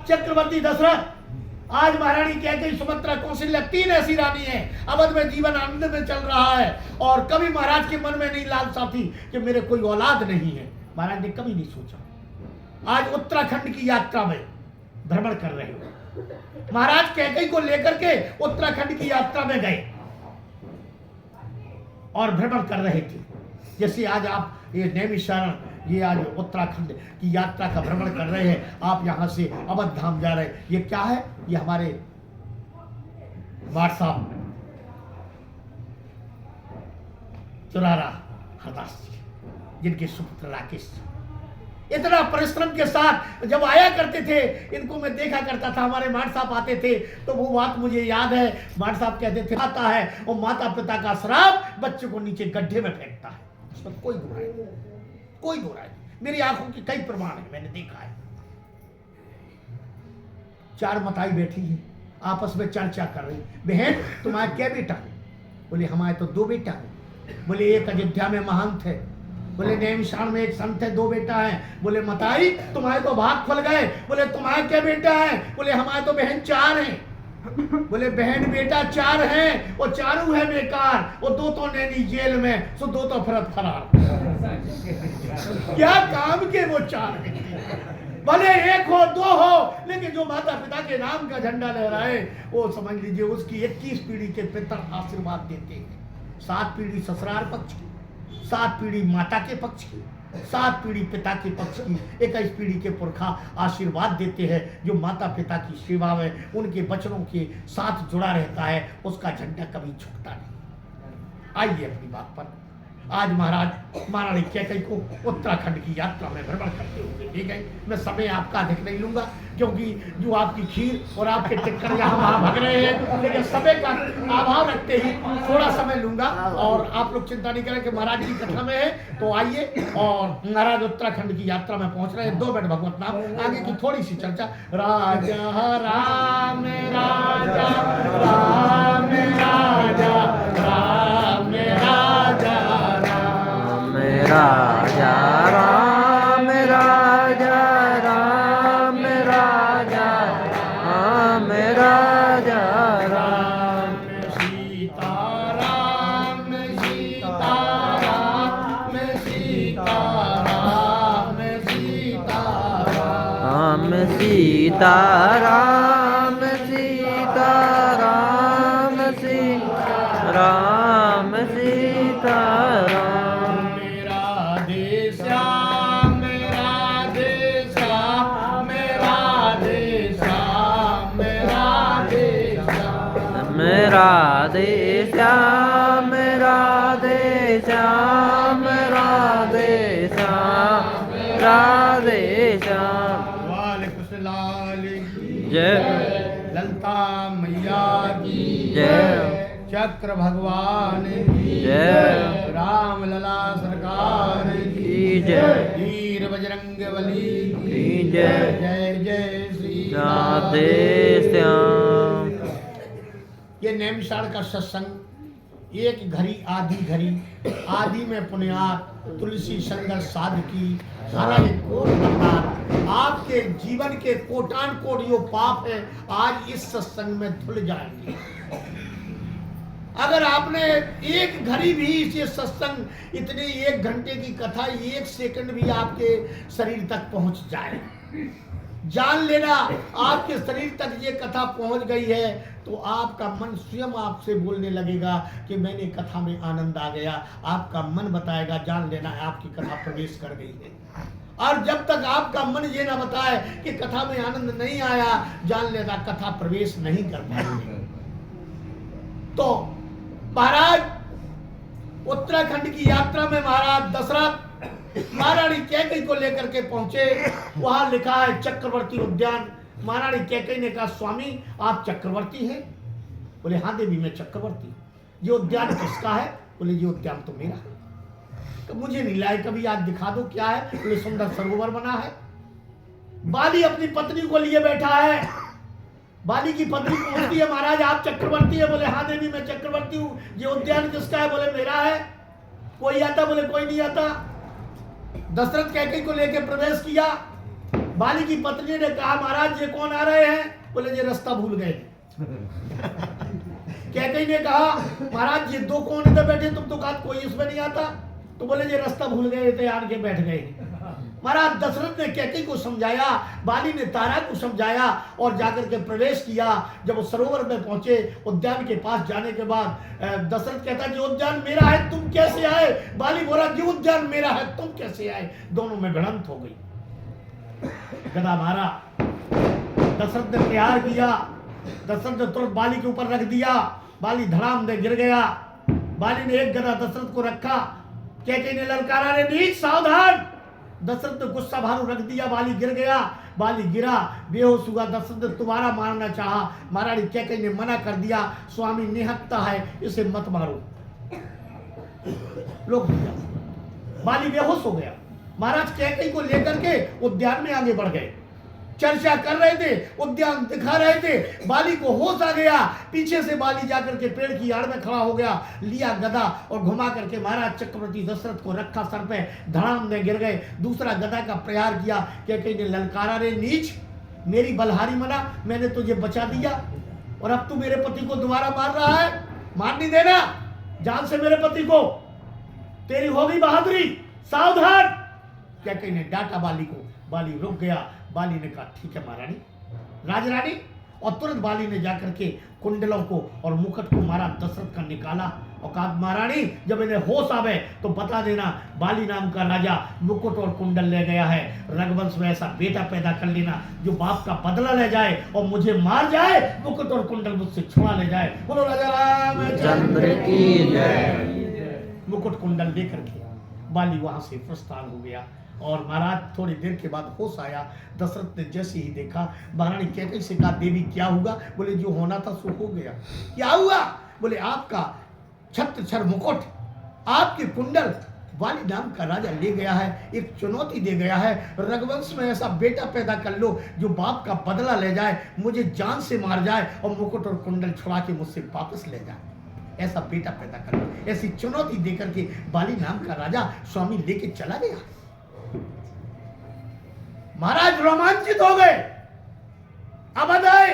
चक्रवर्ती दशरथ, आज महारानी कैकेयी, सुमित्रा, कौशल्या 3 ऐसी रानी है, अवध में जीवन आनंद में चल रहा है। और कभी महाराज के मन में नहीं लालसा थी कि मेरे कोई औलाद नहीं है। महाराज ने कभी नहीं सोचा। आज उत्तराखंड की यात्रा में भ्रमण कर रहे हो, महाराज कैकेयी को लेकर के उत्तराखंड की यात्रा में गए और भ्रमण कर रहे थे। जैसे आज आप ये नैमिषारण, ये आज उत्तराखंड की यात्रा का भ्रमण कर रहे हैं, आप यहां से अवध धाम जा रहे हैं। ये क्या है, ये हमारे वाट साहब चुरारा हरदास जी, जिनके सुपुत्र राकेश इतना परिश्रम के साथ जब आया करते थे, इनको मैं देखा करता था। हमारे माट साहब आते थे तो वो बात मुझे याद है। माट साहब कहते थे, आता है और माता पिता का श्राप बच्चे को नीचे गड्ढे में फेंकता है, उसमें कोई बुराई नहीं, कोई बुराई नहीं। मेरी आंखों की कई प्रमाण है, मैंने देखा है। 4 मताई बैठी है, आपस में चर्चा कर रही, बहन तुम्हारे क्या बेटा है। बोले, हमारे तो 2 बेटा है। बोले, एक अयोध्या में महंत है। बोले, नैमिषारण में एक संत है, 2 बेटा है। बोले, मताई तुम्हारे तो भाग खुल गए। बोले, तुम्हारे क्या बेटा है। बोले, हमारे तो बहन 4 हैं। बोले, बहन बेटा 4 हैं, वो चारों है बेकार, वो 2 तो नैनी जेल में, सो 2 तो फरत फरार। क्या काम के वो 4 हैं। भले 1 हो 2 हो, लेकिन जो माता पिता के नाम का झंडा लहराए, वो समझ लीजिए उसकी 21 पीढ़ी के पितर आशीर्वाद देते हैं। 7 पीढ़ी ससुराल पक्ष की, 7 पीढ़ी माता के पक्ष की, 7 पीढ़ी पिता के पक्ष की, 21 पीढ़ी के पुरखा आशीर्वाद देते हैं। जो माता पिता की सेवा में उनके बचनों के साथ जुड़ा रहता है, उसका झंडा कभी झुकता नहीं। आइए अपनी बात पर। आज महाराज महारानी कैकेयी को उत्तराखंड की यात्रा में भ्रमण करते हुए ले गए। मैं समय आपका अधिक नहीं लूंगा, क्योंकि जो आपकी खीर और आपके टिक्कर यहाँ वहाँ भग रहे हैं, लेकिन समय का अभाव रखते ही थोड़ा समय लूंगा। और आप लोग चिंता नहीं करें कि महाराज की कथा में है, तो आइए। और महाराज उत्तराखंड की यात्रा में पहुंच रहे हैं। 2 मिनट भगवत नाम, आगे की थोड़ी सी चर्चा। राजा राम राजा राम राजा राम राजा राजा राम राजा राम राजा राम राजा राम सीता राम सीता राम सीता राम सीता राम सीता राम सीता राम सीता राम सीता राम राधे श्याम राधे श्याम राधे श्याम राधे श्याम जय ललता मैया की जय चक्र भगवान की जय राम लला सरकार की जय वीर बजरंग बली की जय जय जय श्री राधे श्याम। ये नैमिषारण्य का सत्संग एक घड़ी आदि में पुण्यात तुलसी संगत साध की सारा ये कोट बरदान आपके जीवन के कोटान कोट जो पाप है आज इस सत्संग में धुल जाएंगे। अगर आपने एक घड़ी भी ये सत्संग इतने 1 घंटे की कथा 1 सेकंड भी आपके शरीर तक पहुंच जाए, जान लेना आपके शरीर तक ये कथा पहुंच गई है तो आपका मन स्वयं आपसे बोलने लगेगा कि मैंने कथा में आनंद आ गया। आपका मन बताएगा, जान लेना आपकी कथा प्रवेश कर गई है। और जब तक आपका मन ये ना बताए कि कथा में आनंद नहीं आया, जान लेना कथा प्रवेश नहीं कर पाएंगे। तो महाराज उत्तराखंड की यात्रा में महाराज दशरथ महारानी कैकेयी को लेकर के पहुंचे। वहां लिखा है चक्रवर्ती उद्यान। महारानी कैकेयी ने कहा स्वामी आप चक्रवर्ती हैं? बोले हाँ देवी मैं चक्रवर्ती। ये उद्यान किसका है? बोले ये उद्यान तो मेरा है। तो मुझे नहीं लाए कभी, आज दिखा दो क्या है। बोले सुंदर सरोवर बना है। बाली अपनी पत्नी को लिए बैठा है। बाली की पत्नी पूछती है महाराज आप चक्रवर्ती है? बोले हाँ देवी मैं चक्रवर्ती हूँ। ये उद्यान किसका है? बोले मेरा है। कोई आता? बोले कोई नहीं आता। दशरथ कैकेयी को लेकर प्रवेश किया। बाली की पत्नी ने कहा महाराज ये कौन आ रहे हैं? बोले ये रास्ता भूल गए। कैकेयी ने कहा महाराज ये 2 कौन इधर बैठे? तुम तो कहा कोई इसमें नहीं आता। तो बोले ये रास्ता भूल गए थे, आके बैठ गए। महाराज दशरथ ने कैकेयी को समझाया, बाली ने तारा को समझाया और जाकर के प्रवेश किया। जब वो सरोवर में पहुंचे, उद्यान के पास जाने के बाद दशरथ कहता है जो उद्यान मेरा है तुम कैसे आए? बाली बोला जो उद्यान मेरा है तुम कैसे आए? दोनों में भिड़ंत हो गई। गदा मारा। दशरथ ने प्यार किया। दशरथ ने तुरंत बाली के ऊपर रख दिया। बाली धड़ाम दे गिर गया। बाली ने एक गदा दशरथ को रखा। कैकेयी ने ललकारा रे नीच सावधान। दशरथ ने गुस्सा भारू रख दिया। बाली गिर गया। बाली गिरा, बेहोश हुआ। दशरथ ने दोबारा मारना चाहा। महारानी कैकेयी ने मना कर दिया, स्वामी निहत्ता है इसे मत मारो। लोग बाली बेहोश हो गया। महाराज कैकेयी को लेकर के उद्यान में आगे बढ़ गए। चर्चा कर रहे थे, उद्यान दिखा रहे थे। बाली को होश आ गया। पीछे से बाली जाकर के पेड़ की आड़ में खड़ा हो गया, लिया गदा और घुमा करके महाराज चक्रवर्ती दशरथ को रखा सर पे, धड़ाम में गिर गए। दूसरा गदा का प्रहार किया। कैकेयी ने ललकारा रे नीच, मेरी बलहारी मना, मैंने तुझे बचा दिया और अब तू मेरे पति को दोबारा मार रहा है। मार नहीं देना जान से मेरे पति को, तेरी होगी बहादुरी, सावधान। कैकेयी ने डांटा बाली को। बाली रुक गया। बाली ने कहा ठीक है महारानी, राजरानी। और तुरंत बाली ने जाकर के कुंडलों को और मुकुट को महाराज दशरथ का निकाला और कहा महारानी जब इन्हें होश आवे तो बता देना बाली नाम का राजा मुकुट और कुंडल ले गया है। रघुवंश में ऐसा बेटा पैदा कर लेना जो बाप का बदला ले जाए और मुझे मार जाए, मुकुट और कुंडल मुझसे छुड़ा ले जाए। बोलो राजा रामचंद्र की जय। मुकुट कुंडल लेकर के बाली वहां से प्रस्थान हो गया। और महाराज थोड़ी देर के बाद होश आया। दशरथ ने जैसे ही देखा, महारानी कैकेयी से कहा देवी क्या हुआ? बोले जो होना था सो हो गया। क्या हुआ? बोले आपका छत्र छर मुकुट, आपके कुंडल बाली नाम का राजा ले गया है। एक चुनौती दे गया है, रघुवंश में ऐसा बेटा पैदा कर लो जो बाप का बदला ले जाए, मुझे जान से मार जाए और मुकुट और कुंडल छुड़ा के मुझसे वापस ले जाए। ऐसा बेटा पैदा कर लो। ऐसी चुनौती देकर के बाली नाम का राजा स्वामी लेके चला गया। महाराज रोमांचित हो गए। अब आए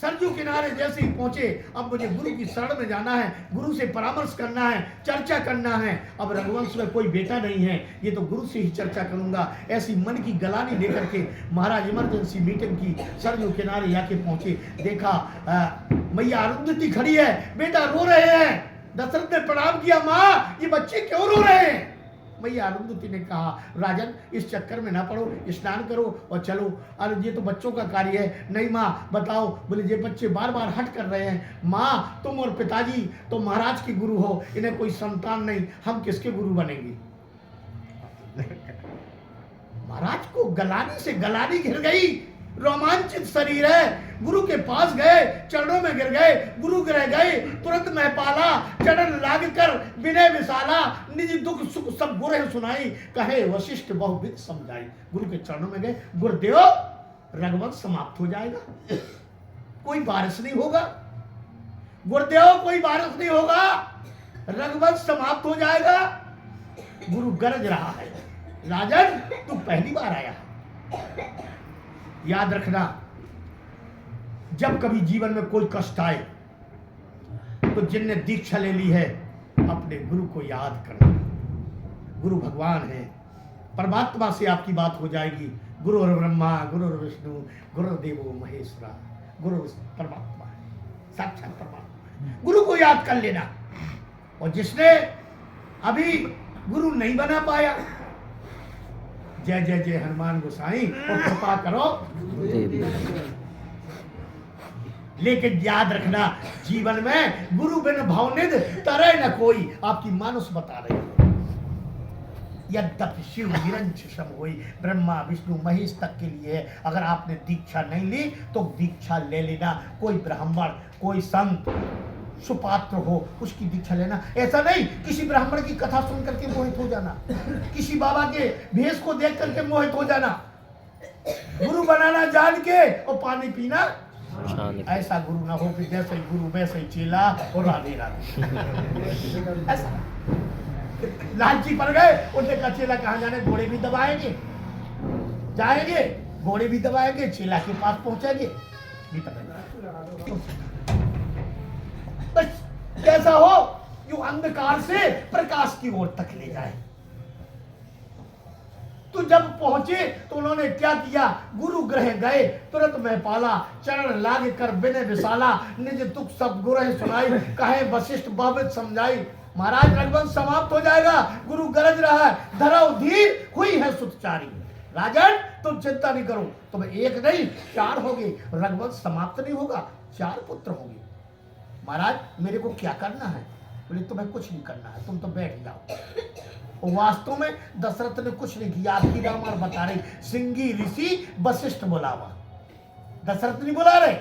सरजू किनारे जैसे ही पहुंचे, अब मुझे गुरु की शरण में जाना है, गुरु से परामर्श करना है, चर्चा करना है। अब रघुवंश में कोई बेटा नहीं है, ये तो गुरु से ही चर्चा करूंगा। ऐसी मन की गलानी लेकर के महाराज इमरजेंसी मीटिंग की सरजू किनारे जाके पहुंचे। देखा मैया अरुंधति खड़ी है, बेटा रो रहे हैं। दशरथ ने प्रणाम किया, माँ ये बच्चे क्यों रो रहे हैं? मैया अरुंधति ने कहा राजन इस चक्कर में ना पड़ो, स्नान करो और चलो। अरे ये तो बच्चों का कार्य है। नहीं माँ बताओ। बोले ये बच्चे बार बार हट कर रहे हैं। माँ तुम और पिताजी तो महाराज के गुरु हो, इन्हें कोई संतान नहीं, हम किसके गुरु बनेंगे? महाराज को गलानी से गलानी घिर गई। रोमांचित शरीर है। गुरु के पास गए, चरणों में गिर गए, गुरु गिर गए, तुरंत महपाला, चरण लाग कर विनय विशाला, निज दुख सुख सब गुरु सुनाई, कहे वशिष्ठ बहुविध समझाई। गुरु के चरणों में गए, गुरुदेव रघुवंश समाप्त हो जाएगा, कोई बारिश नहीं होगा, गुरुदेव कोई बारिश नहीं होगा, रघुवंश समाप्त हो जाएगा। गुरु गरज रहा है, राजन तू पहली बार आया। याद रखना, जब कभी जीवन में कोई कष्ट आए तो जिनने दीक्षा ले ली है अपने गुरु को याद करना। गुरु भगवान है, परमात्मा से आपकी बात हो जाएगी। गुरु ब्रह्मा गुरु विष्णु गुरुदेवो महेश्वरा, गुरु परमात्मा है, साक्षात परमात्मा है। गुरु को याद कर लेना। और जिसने अभी गुरु नहीं बना पाया, जय जय जय हनुमान गोसाई, और कृपा करो। लेकिन याद रखना, जीवन में गुरु बिन भवनिध तरह न कोई, आपकी मानुस बता रही है। यद्यपि शिव निरंश सम होई, ब्रह्मा विष्णु महेश तक के लिए है। अगर आपने दीक्षा नहीं ली तो दीक्षा ले लेना। कोई ब्राह्मण, कोई संत सुपात्र हो, उसकी दीक्षा लेना। ऐसा नहीं किसी ब्राह्मण की कथा सुन करके मोहित हो जाना, किसी बाबा के भेष को देख करके मोहित हो जाना। गुरु बनाना जान के और पानी पीना, ऐसा गुरु ना हो कि जैसे ही गुरु वैसे ही चेला और राधे राधे। ऐसा लालची पड़ गए, उनने कहा चेला कहाँ जाने, घोड़े भी दबाएंगे, जाएंगे घोड़े भी दबाएंगे, चेला के पास पहुंचेंगे। बस कैसा हो जो अंधकार से प्रकाश की ओर तक ले जाए। तो जब पहुंचे तो उन्होंने क्या किया, गुरु ग्रह गए, तुरंत महपाला, चरण लाग कर विनय विशाला, निज दुख सब गुरु सुनाई, कहे वशिष्ठ बहुविध समझाई। महाराज रघुवंश समाप्त हो जाएगा, गुरु गरज रहा है, धरव धीर हुई है सुतचारी। राजन तुम चिंता नहीं करो, तुम एक नहीं 4 होगे, रघुवंश समाप्त नहीं होगा, 4 पुत्र होंगे। महाराज मेरे को क्या करना है? बोले तुम्हें कुछ नहीं करना है, तुम तो बैठ जाओ। वास्तव में दशरथ ने कुछ नहीं किया, आपकी रामायण बता रही। सिंगी ऋषि वशिष्ठ बुलावा, दशरथ नहीं बुला रहे।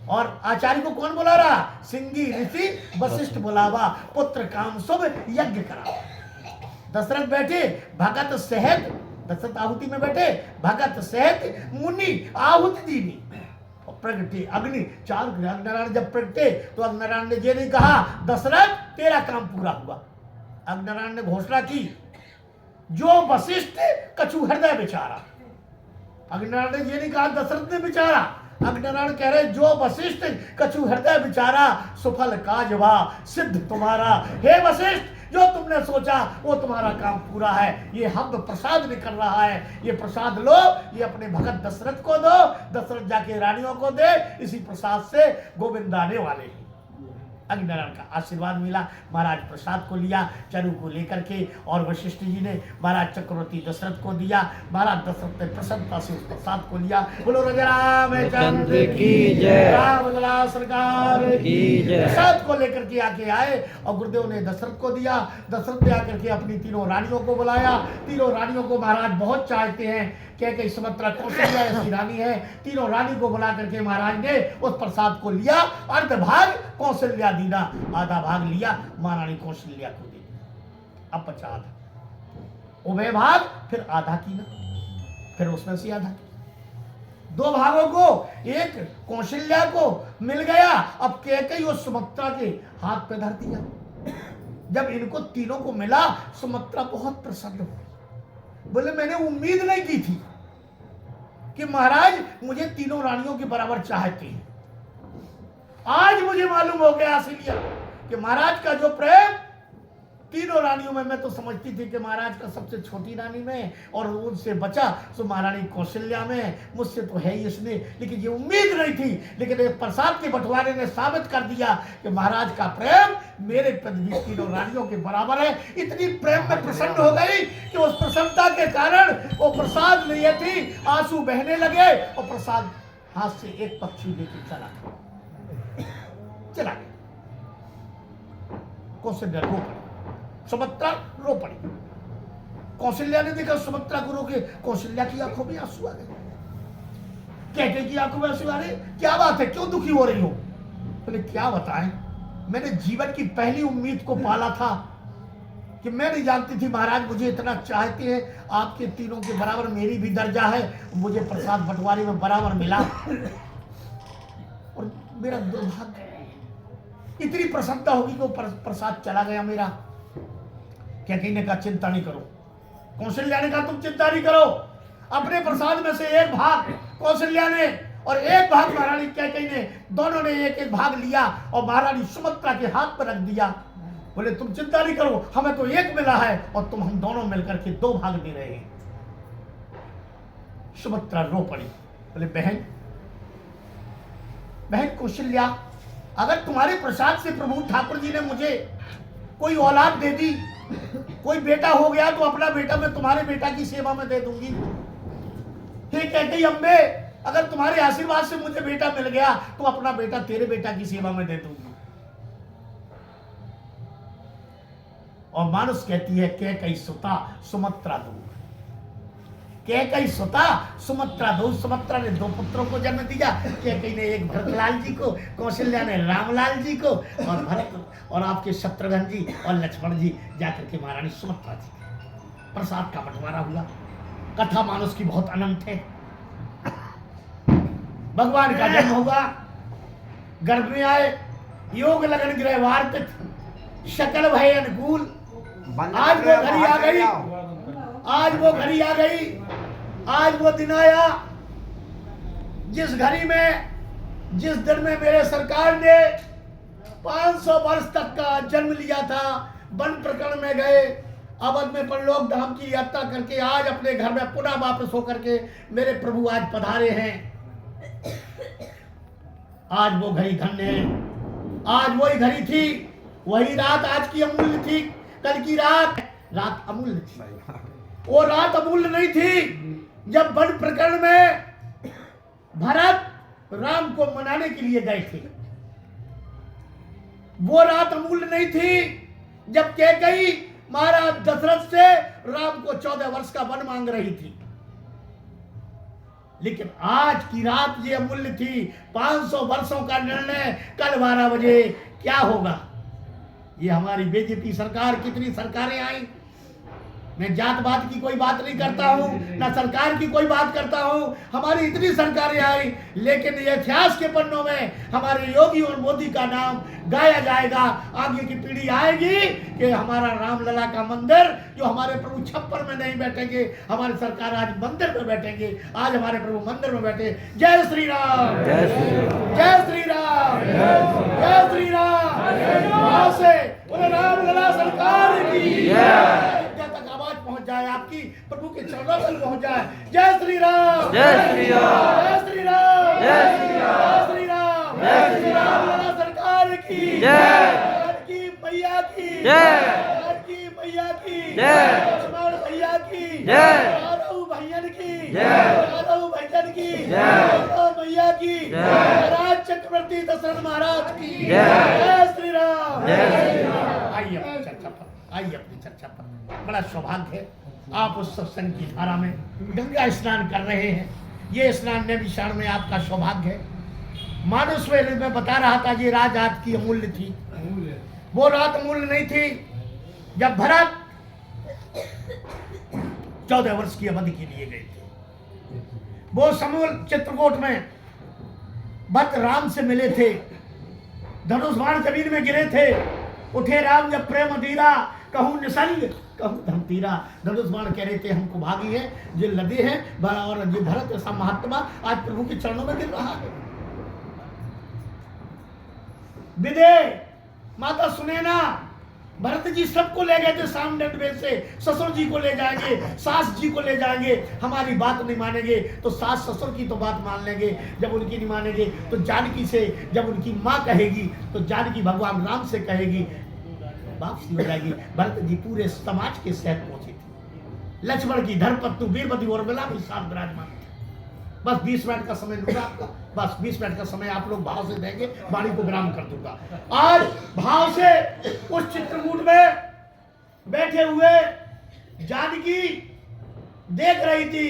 और आचार्य को कौन बुला रहा? सिंगी ऋषि वशिष्ठ बुलावा, पुत्र काम शुभ यज्ञ करा। दशरथ बैठे भगत सहत, दशरथ आहुति में बैठे, भगत सहत मुनि आहुति दीनी, प्रगटे अग्नि। 4 अग्निनारायण जब प्रगटे तो अग्निनारायण ने ये नहीं कहा दशरथ तेरा काम पूरा हुआ। अग्निनारायण ने घोषणा की, जो वशिष्ठ कछु हृदय बेचारा। अग्निनारायण ने ये नहीं कहा दशरथ ने बेचारा, अग्निनारायण कह रहे जो वशिष्ठ कछु हृदय बेचारा, सुफल काजवा सिद्ध तुम्हारा। हे वशिष्ठ जो तुमने सोचा वो तुम्हारा काम पूरा है। ये हम प्रसाद निकल रहा है, ये प्रसाद लो, ये अपने भगत दशरथ को दो, दशरथ जाके रानियों को दे। इसी प्रसाद से गोविंद आने वाले हैं। अग्निनारायण का आशीर्वाद मिला, महाराज प्रसाद को लिया चरु को लेकर के, और वशिष्ठ जी ने महाराज चक्रवर्ती दशरथ को दिया। महाराज दशरथ ने प्रसन्नता से उस प्रसाद को लिया। बोलो राजा रामचंद्र की जय, रामलला सरकार की जय। प्रसाद को लेकर के आके आए और गुरुदेव ने दशरथ को दिया। दशरथ ने आकर के अपनी तीनों रानियों को बुलाया। तीनों रानियों को महाराज बहुत चाहते हैं, क्या सुभद्रा कौशल्या ऐसी रानी है। तीनों रानी को बुला करके महाराज ने उस प्रसाद को लिया। अर्ध भाग कौशल्या दीना, आधा भाग लिया महारानी कौशल्या को दे दिया। अब बचा आधा, उभय भाग फिर आधा की ना, फिर उसमें से आधा। 2 भागों को, एक कौशल्या को मिल गया। अब कैकेयी और सुमित्रा के हाथ पे धर दिया। जब इनको तीनों को मिला सुमित्रा बहुत प्रसन्न हुई। बोले मैंने उम्मीद नहीं की थी कि महाराज मुझे तीनों रानियों के बराबर चाहते हैं। आज मुझे मालूम हो गया इसीलिए कि महाराज का जो प्रेम तीनों रानियों में, मैं तो समझती थी कि महाराज का सबसे छोटी रानी में और उनसे बचा सो महारानी कौशल्या में, मुझसे तो है ही इसने, लेकिन ये उम्मीद नहीं थी। लेकिन एक प्रसाद के बंटवारे ने साबित कर दिया कि महाराज का प्रेम मेरे प्रति तीनों रानियों के बराबर है। इतनी प्रेम में प्रसन्न हो गई कि उस प्रसन्नता के कारण वो प्रसाद लिए थी, आंसू बहने लगे और प्रसाद हाथ से एक पक्षी लेके चला गया। कौशल्या रो पड़ी, सुमित्रा रो पड़ी। कौशल्या ने देखा सुमित्रा को रोके, कौशल्या की आंखों में आंसू आ गए। कहते कि आंखों में आंसू आ रहे, क्या बात है, क्यों दुखी हो रही हो? बोले क्या बताएं, मैंने जीवन की पहली उम्मीद को पाला था कि मैं नहीं जानती थी महाराज मुझे इतना चाहते हैं, आपके तीनों के बराबर मेरी भी दर्जा है, मुझे प्रसाद बंटवारे में बराबर मिला, और मेरा दुर्भाग्य, इतनी प्रसन्नता होगी कि वो प्रसाद चला गया मेरा। क्या कहीं ने कहा चिंता नहीं करो, कौशल्या ने कहा तुम चिंता नहीं करो, अपने प्रसाद में से एक भाग कौशल्या ने और एक भाग महारानी कैकेयी ने, दोनों ने एक एक भाग लिया और महारानी सुमित्रा के हाथ पर रख दिया। बोले तुम चिंता नहीं करो, हमें तो एक मिला है और तुम हम दोनों मिलकर के दो भाग दे रहे हैं। सुमित्रा रो पड़ी। बोले बहन कौशल्या, अगर तुम्हारे प्रसाद से प्रभु ठाकुर जी ने मुझे कोई औलाद दे दी, कोई बेटा हो गया, तो अपना बेटा मैं तुम्हारे बेटा की सेवा में दे दूंगी। हे कैकेयी अम्बे, अगर तुम्हारे आशीर्वाद से मुझे बेटा मिल गया तो अपना बेटा तेरे बेटा की सेवा में दे दूंगी। और मानुष कहती है कैकेयी सुता सुमित्रा दो, कैकेयी सुता सुमित्रा दो। सुमित्रा ने दो पुत्रों को जन्म दिया, कैकेयी ने एक भरतलाल जी को, कौशल्या ने रामलाल जी को, और भरत और आपके शत्रुघ्न जी और लक्ष्मण जी जाकर के महारानी सुमित्रा जी। प्रसाद का बंटवारा हुआ। कथा मानुष की बहुत अनंत है। भगवान का जन्म हुआ, गर्भ में आए, योग लगन ग्रह वार्तिक, शकल भय अनुकूल। आज वो घड़ी आ गई, आज वो घड़ी आ गई, आज वो दिन आया जिस घड़ी में, जिस दिन में मेरे सरकार ने 500 वर्ष तक का जन्म लिया था। वन प्रकरण में गए, अवध में परलोक धाम की यात्रा करके आज अपने घर में पुनः वापस होकर के मेरे प्रभु आज पधारे हैं। आज वो घड़ी धन्य है, आज वही घड़ी थी, वही रात आज की अमूल्य थी। कल की रात अमूल्य थी, वो रात अमूल्य नहीं थी जब वन प्रकरण में भरत राम को मनाने के लिए गए थे। वो रात अमूल्य नहीं थी जब कैकेयी महाराज दशरथ से राम को 14 वर्ष का वन मांग रही थी। लेकिन आज की रात ये अमूल्य थी। 500 वर्षों का निर्णय कल 12 बजे क्या होगा। ये हमारी बीजेपी सरकार, कितनी सरकारें आई, मैं जात पात की कोई बात नहीं करता हूँ, ना सरकार की कोई बात करता हूँ, हमारी इतनी सरकारें आई, लेकिन ये इतिहास के पन्नों में हमारे योगी और मोदी का नाम गाया जाएगा। आगे की पीढ़ी आएगी कि हमारा रामलला का मंदिर, जो हमारे प्रभु छप्पर में नहीं बैठेंगे, हमारी सरकार आज मंदिर में बैठेंगे। आज हमारे प्रभु मंदिर में बैठे। जय श्री राम, जय श्री राम, जय श्री राम, जय श्री राम। से बोले रामलला सरकार की तक आवाज पहुंच जाए, आपकी प्रभु के चरणों तक पहुंच जाए। जय श्री राम, जय श्री राम, जय श्री राम, जय श्री राम, जय श्री राम, जय श्री रामलला सरकार की जय, की मैया की जय, की मैया की जय, लक्ष्मण भैया की जय, यादव भैयन की जय, यादव भैयन की जय, मैया की जय, महाराज चक्रवर्ती दशरथ महाराज की जय, जय श्री राम, जय श्री राम। आइए अपनी चर्चा पर, आइए अपनी चर्चा पर। बड़ा सौभाग्य है, आप उस सत्संग की धारा में गंगा स्नान कर रहे हैं। ये स्नान में विशाण में आपका सौभाग्य है। मानुष में बता रहा था ये रात आज की अमूल्य थी। वो रात अमूल्य नहीं थी जब भरत 14 वर्ष की अवधि के लिए गए थे। वो समूल चित्रकूट में भक्त राम से मिले थे, धनुष बाण जमीन में गिरे थे। उठे राम जब प्रेम धीरा, कहूं निसंग कहूं धम तीरा। धनुष बाण कह रहे थे हमको भागी है, जो लदे हैं, और जो भरत ऐसा महात्मा आज प्रभु के चरणों में गिर रहा है। विदे माता सुने ना, भरत जी सबको ले गए थे सामने से, ससुर जी को ले जाएंगे, सास जी को ले जाएंगे। हमारी बात नहीं मानेंगे तो सास ससुर की तो बात मान लेंगे, जब उनकी नहीं मानेंगे तो जानकी से, जब उनकी माँ कहेगी तो जानकी भगवान राम से कहेगी, वापसी हो जाएगी। भरत जी पूरे समाज के साथ पहुंचे थे। लक्ष्मण की धर्मपत्नी वीरवती और मिला भी साथ विराजमान थे। बस 20 मिनट का समय लूंगा आपका, बस 20 मिनट का समय आप लोग भाव से देंगे, वाणी को विराम कर दूंगा। आज भाव से उस चित्रकूट में बैठे हुए जानकी देख रही थी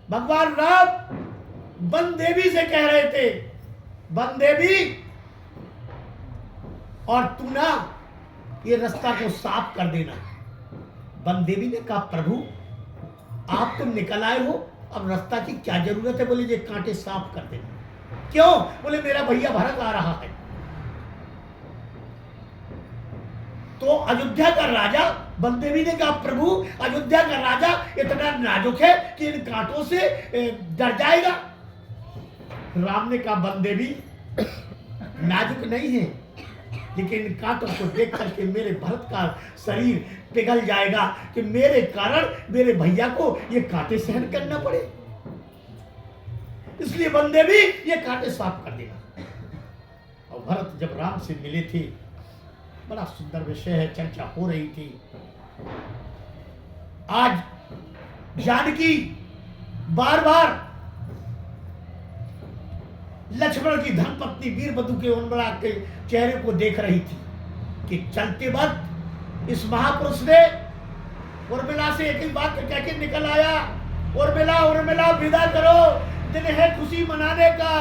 भगवान राम वन देवी से कह रहे थे, वन देवी, और तू ना ये रास्ता को साफ कर देना। वन देवी ने कहा प्रभु आप तो निकल आए हो, अब रास्ता की क्या जरूरत है? बोले ये कांटे साफ कर देना। क्यों? बोले मेरा भैया भरत आ रहा है। तो अयोध्या का राजा, वन देवी ने कहा प्रभु अयोध्या का राजा इतना नाजुक है कि इन कांटों से डर जाएगा। राम ने कहा वन देवी नाजुक नहीं है, लेकिन इन कांटों को देख करके मेरे भरत का शरीर पिघल जाएगा कि मेरे कारण मेरे भैया को ये कांटे सहन करना पड़े। इसलिए वन देवी ये कांटे साफ कर देना। और भरत जब राम से मिले थे, बड़ा सुंदर विषय है, चर्चा हो रही थी। आज जानकी बार बार लक्ष्मण की धर्मपत्नी वीरवधु के उर्मिला के चेहरे को देख रही थी कि चलते वक्त इस महापुरुष ने उर्मिला से एक ही बात कह के निकल आया, उर्मिला उर्मिला विदा करो, दिन है खुशी मनाने का,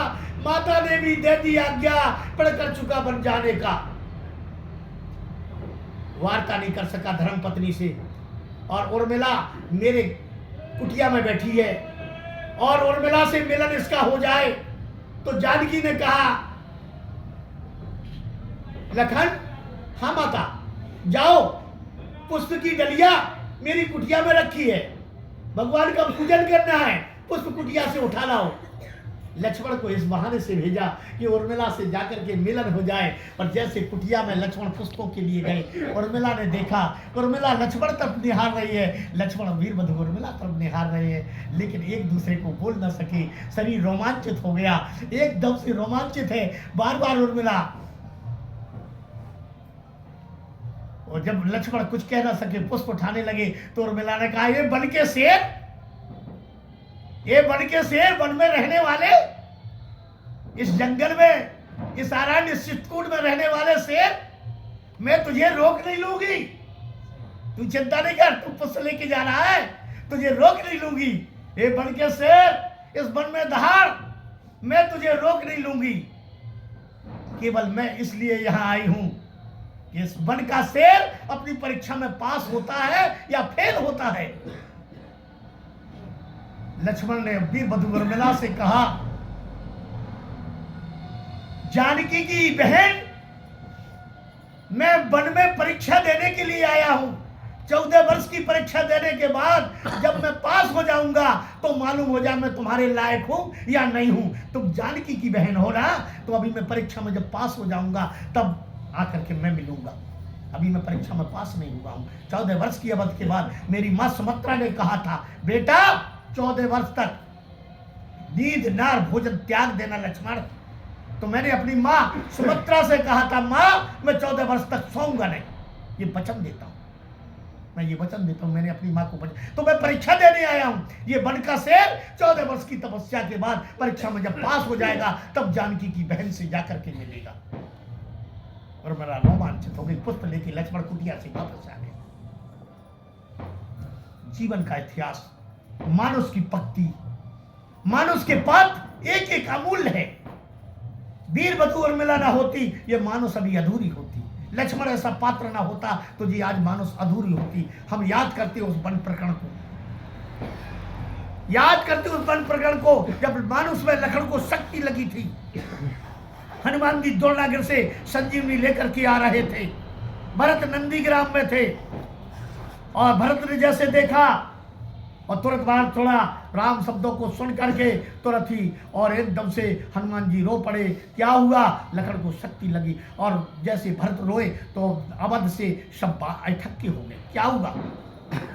माता ने भी दे दी आज्ञा, पढ़कर चुका बन जाने का। वार्ता नहीं कर सका धर्मपत्नी से, और उर्मिला मेरे कुटिया में बैठी है और उर्मिला से मिलन इसका हो जाए। तो जानकी ने कहा लखन, हाँ माता, जाओ पुष्प की डलिया मेरी कुटिया में रखी है, भगवान का पूजन करना है, पुष्प कुटिया से उठा लाओ। लक्ष्मण को इस बहाने से भेजा कि उर्मिला से जाकर के मिलन हो जाए। और जैसे कुटिया में लक्ष्मण पुष्पों के लिए गए, उर्मिला ने देखा उर्मिला लक्ष्मण तरफ निहार रही है, लक्ष्मण वीरवधु उर्मिला तरफ निहार रहे हैं, लेकिन एक दूसरे को बोल न सके। शरीर रोमांचित हो गया, एकदम से रोमांचित है। बार बार उर्मिला, और जब लक्ष्मण कुछ कह ना सके पुष्प उठाने लगे तो उर्मिला ने कहा ये बन के शेर, ये बन के शेर, वन में रहने वाले, इस जंगल में, इस अरण्य चित्रकूट में रहने वाले शेर, मैं तुझे रोक नहीं लूंगी। तू चिंता नहीं कर, तू पुष्प लेके जा रहा है, तुझे रोक नहीं लूंगी। ये बन के शेर, इस वन में दहाड़, मैं तुझे रोक नहीं लूंगी। केवल मैं इसलिए यहां आई हूं कि इस वन का शेर अपनी परीक्षा में पास होता है या फेल होता है। लक्ष्मण ने वीरवधु उर्मिला से कहा जानकी की बहन, मैं वन में परीक्षा देने के लिए आया हूं। 14 वर्ष की परीक्षा देने के बाद जब मैं पास हो जाऊंगा तो मालूम हो जाए मैं तुम्हारे लायक हूं या नहीं हूं। तुम जानकी की बहन हो ना, तो अभी मैं परीक्षा में जब पास हो जाऊंगा तब आकर के मैं मिलूंगा। अभी मैं परीक्षा में पास नहीं हुआ हूं। 14 वर्ष की अवधि के बाद मेरी मां सुमित्रा ने कहा था बेटा 14 वर्ष तक नींद नार भोजन त्याग देना लक्ष्मण। तो मैंने अपनी मां सुमित्रा से कहा था मां मैं 14 वर्ष तक सोऊंगा नहीं, ये वचन देता हूं, मैं ये वचन देता हूं। मैंने अपनी मां को वचन, तो मैं परीक्षा देने आया हूं। ये वन का शेर 14 वर्ष की तपस्या के बाद परीक्षा में जब पास हो जाएगा तब जानकी की बहन से जाकर के मिलेगा। और मेरा रोमांचित हो गई। पुष्प लेके लक्ष्मण कुटिया से वापस आ गए। जीवन का इतिहास, मानुष की पक्ति, मानुष के पात एक एक अमूल्य है। वीरवधु उर्मिला ना होती ये मानुष अभी अधूरी होती, लक्ष्मण ऐसा पात्र ना होता तो जी आज मानुष अधूरी होती। हम याद करते उस वन प्रकरण को, याद करते उस वन प्रकरण को जब मानुष में लखन को शक्ति लगी थी। हनुमान जी द्रोणागिर से संजीवनी लेकर के आ रहे थे, भरत नंदीग्राम में थे, और भरत ने जैसे देखा और तुरंत बार थोड़ा राम शब्दों को सुन करके तुरंत ही और एकदम से हनुमान जी रो पड़े। क्या हुआ? लखन को शक्ति लगी, और जैसे भरत रोए तो अवध से सब इकट्ठे हो गए। क्या हुआ?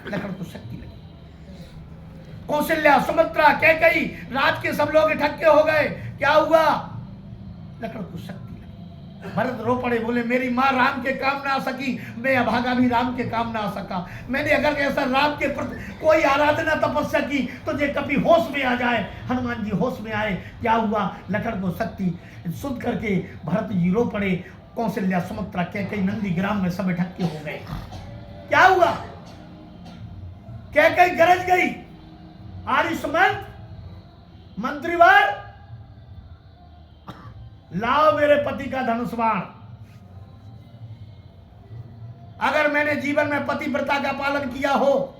लखन को शक्ति लगी। कौशल्या, सुमित्रा, कैकेयी, राज के सब लोग इकट्ठे हो गए। क्या हुआ? लखन को शक्ति लगी। भरत रो पड़े, बोले मेरी माँ राम के काम ना आ सकी, मैं अभागा भी राम के काम ना आ सका। मैंने अगर ऐसा राम के प्रति कोई आराधना तपस्या की तो जे कभी होश में आ जाए। हनुमान जी होश में आए। क्या हुआ? लखन को शक्ति सुन करके भरत जी रो पड़े। कौशल्या, सुमित्रा, कैकेयी नंदीग्राम में सब इकट्ठे हो गए। क्या हुआ? कैकेयी गरज गई, आर्यसमंत मंत्रीवर, लाओ मेरे पति का धनुष बाण। अगर मैंने जीवन में पतिव्रता का पालन किया हो,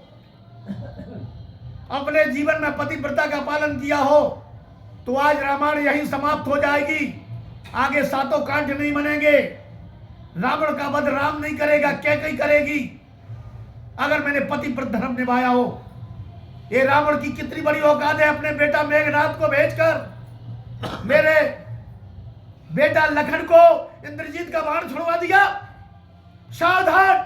अपने जीवन में पतिव्रता का पालन किया हो, तो आज रामायण यहीं समाप्त हो जाएगी। आगे सातों कांड नहीं बनेंगे। रावण का वध राम नहीं करेगा, कैकेयी करेगी। अगर मैंने पतिव्रत धर्म निभाया हो। ये रावण की कितनी बड़ी औकात है, अपने बेटा मेघनाथ को भेजकर मेरे बेटा लखन को इंद्रजीत का बाण छुड़वा दिया। सावधान,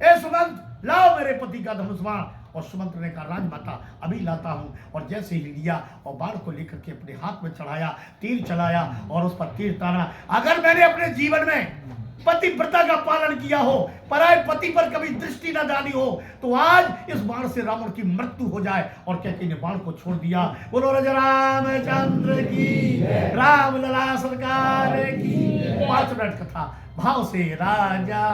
ए सुमंत, लाओ मेरे पति का धनुष बाण। और सुमंत ने कहा, राजमाता अभी लाता हूं। और जैसे ही लिया और बाण को लेकर के अपने हाथ में चढ़ाया, तीर चलाया और उस पर तीर ताना। अगर मैंने अपने जीवन में पतिव्रता का पालन किया हो, पराय पति पर कभी दृष्टि न डाली हो, तो आज इस बाण से रावण की मृत्यु हो जाए। और कैकेयी ने बाण को छोड़ दिया। बोलो राजा रामचंद्र की, राम लला सरकार की। 5 मिनट कथा भाव से। राजा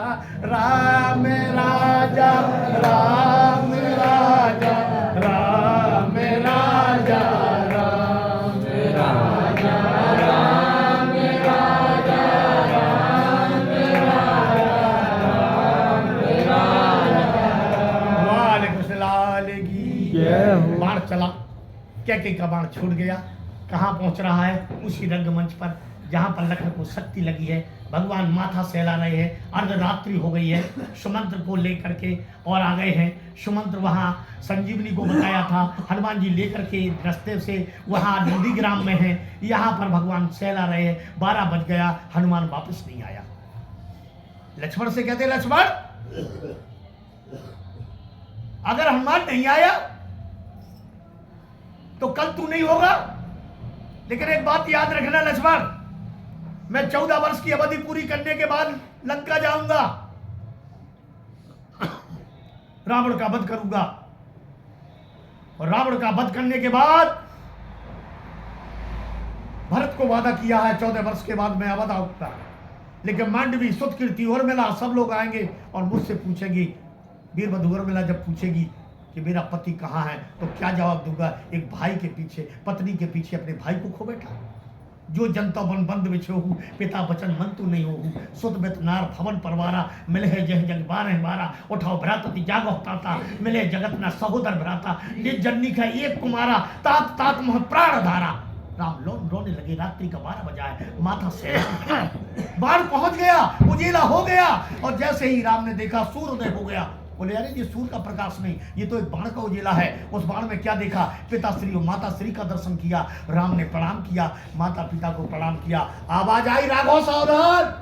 राम राजा राम राजा राम राजा राम राजा राम राजा राम राजा। वाले कृष्ण लाल की। बाण चला, कैकेयी का बाण छूट गया। कहाँ पहुंच रहा है? उसी रंगमंच पर जहां पर लखन को शक्ति लगी है। भगवान माथा सहला रहे हैं। अर्धरात्रि हो गई है। सुमंत्र को लेकर के और आ गए हैं। सुमंत्र वहां संजीवनी को बताया था, हनुमान जी लेकर के रास्ते से वहां नंदीग्राम में है। यहाँ पर भगवान सहला रहे हैं। 12 बज गया, हनुमान वापस नहीं आया। लक्ष्मण से कहते, लक्ष्मण अगर हनुमान नहीं आया तो कल तू नहीं होगा। लेकिन एक बात याद रखना लक्ष्मण, मैं 14 वर्ष की अवधि पूरी करने के बाद लंका जाऊंगा, रावण का वध करूंगा। और रावण का वध करने के बाद भरत को वादा किया है 14 वर्ष के बाद मैं अवध आऊंगा। लेकिन मांडवी, सुतकीर्ति, उर्मिला सब लोग आएंगे और मुझसे पूछेंगे, वीरवधु उर्मिला जब पूछेगी कि मेरा पति कहाँ है, तो क्या जवाब दूंगा? एक भाई के पीछे, पत्नी के पीछे अपने भाई को खो बैठा। जो जनता बन बंद बिछो हूँ, पिता बचन मन तू नहीं हो। सुत बेत नार भवन परवारा, मिले है जह जग 12 12। उठाओ भ्रातति जागो ताता, मिले जगत ना सहोदर भ्राता। निज जननी का एक कुमारा, तात तात मोह प्राण धारा। राम रोने लगे। रात्रि का 12 बजा है। माथा से बाण पहुंच गया, उजीला हो गया। और जैसे ही राम ने देखा सूर्योदय हो गया। बोले, अरे ये सूर्य का प्रकाश नहीं, ये तो एक बाण का उजेला है। उस बाण में क्या देखा? पिता श्री और माता श्री का दर्शन किया। राम ने प्रणाम किया, माता पिता को प्रणाम किया। आवाज आई, राघव सावधान,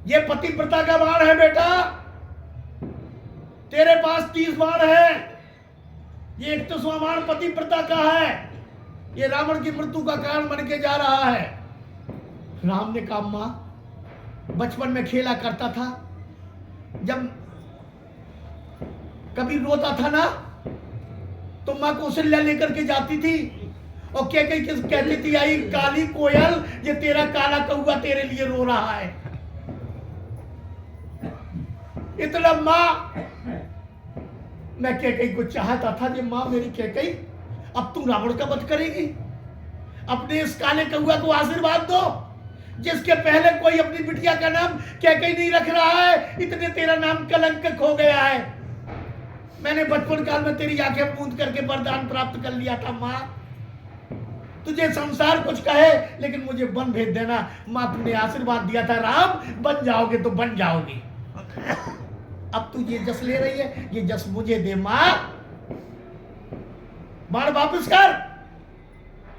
ये पतिव्रता का बाण है बेटा, तेरे पास 30 बाण है। ये 31वां बाण पतिव्रता का है। ये रावण की मृत्यु का कारण बन के जा रहा है। राम ने कहा, मां बचपन में खेला करता था, जब कभी रोता था ना तो मां कौशल्या लेकर के जाती थी और कैकेयी कहती थी, आई काली कोयल, ये तेरा काला कौवा तेरे लिए रो रहा है। इतना मां, मैं कैकेयी को चाहता था कि मां मेरी कैकेयी, अब तू रावण का वध करेगी, अपने इस काले कौवा को आशीर्वाद दो, जिसके पहले कोई अपनी बिटिया का नाम कैकेयी नहीं रख रहा है। इतने तेरा नाम कलंक हो गया है। मैंने बचपन काल में तेरी आंखें मूंद करके वरदान प्राप्त कर लिया था। मां, तुझे संसार कुछ कहे लेकिन मुझे वन भेज देना। मां, तूने आशीर्वाद दिया था राम बन जाओगे तो बन जाओगे। अब तू ये जस ले रही है, ये जस मुझे दे मां, बाण वापस कर।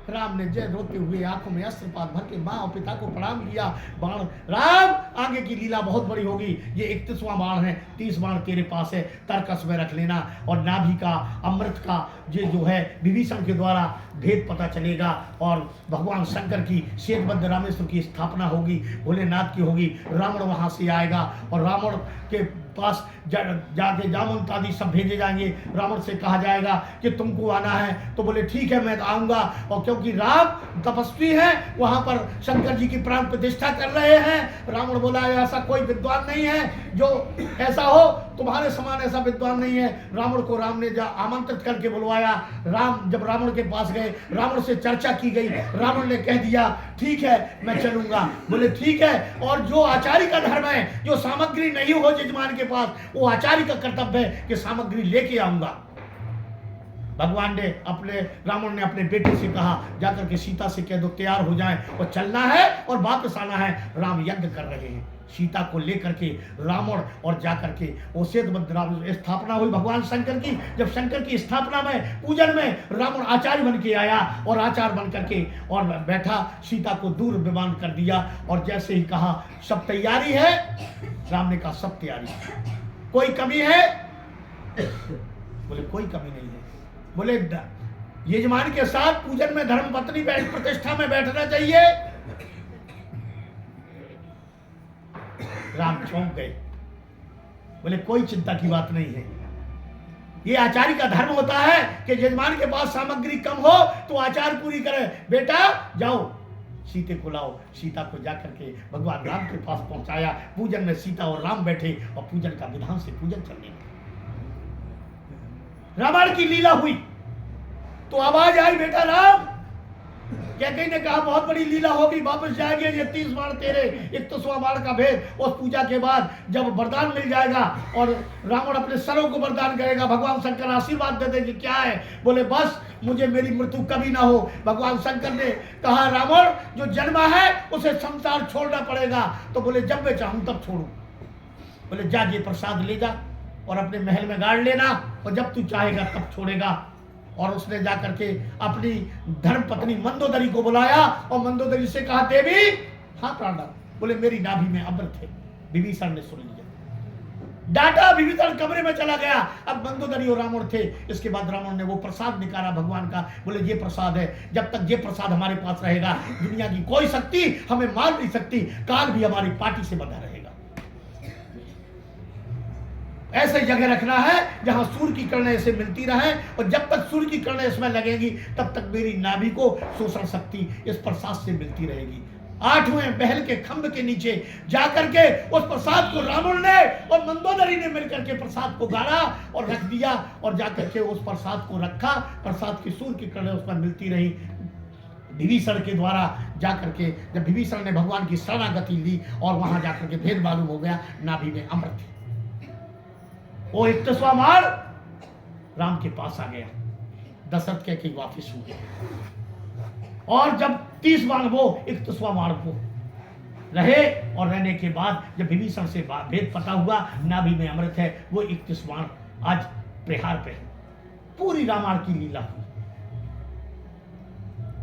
राम ने जय रोते हुए आंखों में अश्रुपात भर के मां और पिता को प्रणाम किया। बाण, राम आगे की लीला बहुत बड़ी होगी। ये 31वां बाण है, 30 बाण तेरे पास है, तरकस में रख लेना। और नाभि का, अमृत का ये जो है विभीषण के द्वारा भेद पता चलेगा और भगवान शंकर की शेषबद्ध रामेश्वर की स्थापना होगी, भोलेनाथ की होगी। रावण वहां से आएगा और रावण के पास जाके जामवंत आदि सब भेजे जाएंगे। रावण से कहा जाएगा कि तुमको आना है, तो बोले ठीक है मैं आऊंगा। और क्योंकि राम तपस्वी है, वहां पर शंकर जी की प्राण प्रतिष्ठा कर रहे हैं। रावण बोला ऐसा कोई विद्वान नहीं है जो ऐसा हो, तुम्हारे समान ऐसा विद्वान नहीं है। रावण को राम ने आमंत्रित करके बुलवाया। राम जब रावण के पास गए, रावण से चर्चा की गई। रावण ने कह दिया ठीक है मैं चलूंगा। बोले ठीक है, और जो आचार्य का धर्म है, जो सामग्री नहीं हो यजमान के पास, वो आचार्य का कर्तव्य है कि सामग्री लेके आऊंगा। भगवान ने रावण ने अपने बेटे से कहा जाकर के सीता से कह दो तैयार हो जाए और चलना है और वापस आना है। राम यज्ञ कर रहे हैं, सीता को लेकर के रावण और जाकर के वो स्थापना हुई भगवान शंकर की। जब शंकर की स्थापना में पूजन में रावण आचार्य बन के आया और आचार्य बन करके और बैठा, सीता को दूर विमान कर दिया। और जैसे ही कहा सब तैयारी है, राम ने कहा सब तैयारी है, कोई कमी है? बोले कोई कमी नहीं है। बोले यजमान के साथ पूजन में धर्म पत्नी प्रतिष्ठा में बैठना चाहिए। राम चौंक गए, बोले कोई चिंता की बात नहीं है, ये आचार्य का धर्म होता है कि यजमान के पास सामग्री कम हो तो आचार्य पूरी करे। बेटा जाओ सीते को लाओ। सीता को जाकर के भगवान राम के पास पहुंचाया। पूजन में सीता और राम बैठे और पूजन का विधान से पूजन चलने लगा। रावण की लीला हुई तो आवाज आई बेटा राम। कैकेयी ने कहा बहुत बड़ी लीला होगी, वापस जाएंगे, ये 30 बाण तेरे 31वां बाण का भेद। उस पूजा के बाद जब वरदान मिल जाएगा और रावण अपने सरों को वरदान करेगा, भगवान शंकर आशीर्वाद दे देंगे। क्या है? बोले बस मुझे मेरी मृत्यु कभी ना हो। भगवान शंकर ने कहा रावण जो जन्मा है उसे संसार छोड़ना पड़ेगा। तो बोले जब मैं चाहूं तब छोड़ू। बोले जा ये प्रसाद ले जा और अपने महल में गाड़ लेना और जब तू चाहेगा तब छोड़ेगा। और उसने जाकर के अपनी धर्म पत्नी मंदोदरी को बुलाया और मंदोदरी से कहा देवी हाँ प्राण। बोले मेरी नाभि में अमृत है। विभीषण ने सुन लिया, डांटा। विभीषण कमरे में चला गया। अब मंदोदरी और रावण थे। इसके बाद रावण ने वो प्रसाद निकाला भगवान का। बोले ये प्रसाद है, जब तक ये प्रसाद हमारे पास रहेगा दुनिया की कोई शक्ति हमें मार नहीं सकती, काल भी हमारी पार्टी से बंधा रहेगा। ऐसे जगह रखना है जहां सूर्य की किरणें ऐसे मिलती रहे और जब तक सूर्य की किरणें इसमें लगेंगी तब तक मेरी नाभि को शोषण शक्ति इस प्रसाद से मिलती रहेगी। 8वें महल के खंभ के नीचे जाकर के उस प्रसाद को रावण ने और मंदोदरी ने मिलकर के प्रसाद को गाड़ा और रख दिया और जाकर के उस प्रसाद को रखा। प्रसाद की सूर्य की किरणें उसमें मिलती रही। विभीषण के द्वारा जाकर के जब विभीषण ने भगवान की शरणागति ली और वहां जाकर के भेद मालूम हो गया, नाभि में अमृत थी। वो 31वां बाण राम के पास आ गया। दशरथ के वापिस हुए और जब 30 बाण वो 31वां बाण को रहे और रहने के बाद जब विभीषण से भेद पता हुआ नाभि में अमृत है, वो 31 बाण आज प्रहार पे है। पूरी रामायण की लीला हुई।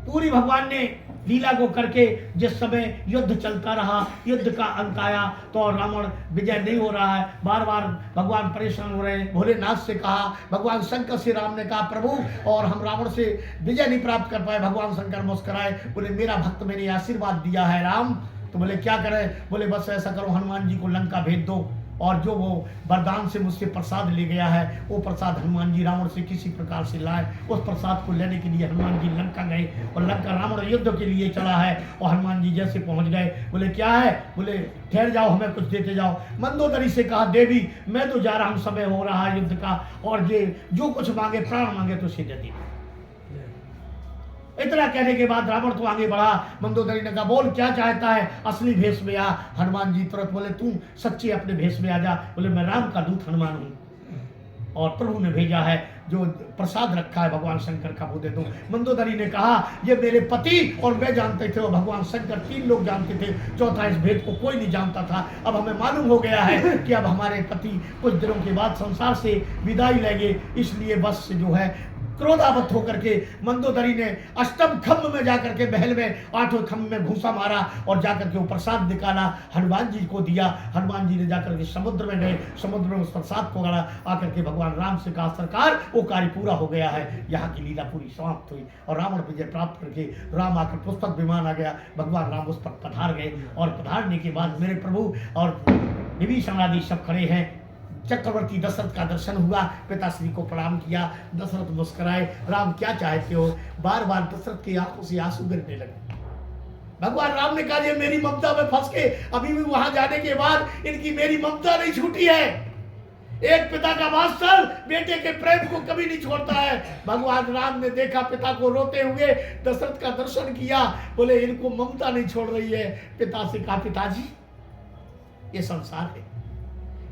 पूरी भगवान ने लीला को करके जिस समय युद्ध चलता रहा, युद्ध का अंत आया तो रावण विजय नहीं हो रहा है। बार बार भगवान परेशान हो रहे हैं। भोलेनाथ से कहा, भगवान शंकर से राम ने कहा प्रभु और हम रावण से विजय नहीं प्राप्त कर पाए। भगवान शंकर मुस्कुराए, बोले मेरा भक्त मैंने आशीर्वाद दिया है राम। तो बोले क्या करें? बोले बस ऐसा करो हनुमान जी को लंका भेज दो और जो वो वरदान से मुझसे प्रसाद ले गया है वो प्रसाद हनुमान जी रावण से किसी प्रकार से लाए। उस प्रसाद को लेने के लिए हनुमान जी लंका गए और लंका रावण युद्ध के लिए चला है और हनुमान जी जैसे पहुंच गए बोले क्या है? बोले ठहर जाओ, हमें कुछ देते जाओ। मंदोदरी से कहा देवी मैं तो जा रहा हूं, समय हो रहा है युद्ध का और ये जो कुछ मांगे प्राण मांगे तो उसे दे दी। इतना कहने के बाद रावण तो आगे बढ़ा। मंदोदरी ने कहा बोल क्या चाहता है? असली भेष में आ। हनुमान जी तुरंत बोले तू सच्चे अपने भेष में आ जा। बोले मैं राम का दूत हनुमान हूं और प्रभु ने भेजा है, जो प्रसाद रखा है भगवान शंकर का वो दे दो। मंदोदरी ने कहा ये मेरे पति और मैं जानते थे और भगवान शंकर, 3 लोग जानते थे, चौथा इस भेद को कोई नहीं जानता था। अब हमें मालूम हो गया है कि अब हमारे पति कुछ दिनों के बाद संसार से विदाई लेंगे, इसलिए बस जो है क्रोधावत होकर के मंदोदरी ने अष्टम खंभ में जाकर के महल में 8वें खंभ में घूसा मारा और जाकर के वो प्रसाद निकाला, हनुमान जी को दिया। हनुमान जी ने जाकर के समुद्र में गए, समुद्र में उस प्रसाद को गाड़ा। आकर के भगवान राम से कहा सरकार वो कार्य पूरा हो गया है। यहाँ की लीला पूरी समाप्त हुई और रावण विजय प्राप्त करके राम आकर पुष्पक विमान आ गया। भगवान राम उस पर पधार गए और पधारने के बाद मेरे प्रभु और विभीषण आदि सब खड़े हैं। चक्रवर्ती दशरथ का दर्शन हुआ, पिताश्री को प्रणाम किया। दशरथ मुस्कुराए, राम क्या चाहते हो? बार बार दशरथ की आंखों से आंसू गिरने लगे। भगवान राम ने कहा ये मेरी ममता में फंस के अभी भी वहां जाने के बाद इनकी मेरी ममता नहीं छूटी है। एक पिता का वात्सल बेटे के प्रेम को कभी नहीं छोड़ता है। भगवान राम ने देखा पिता को रोते हुए, दशरथ का दर्शन किया, बोले इनको ममता नहीं छोड़ रही है। पिता से कहा पिताजी ये संसार है,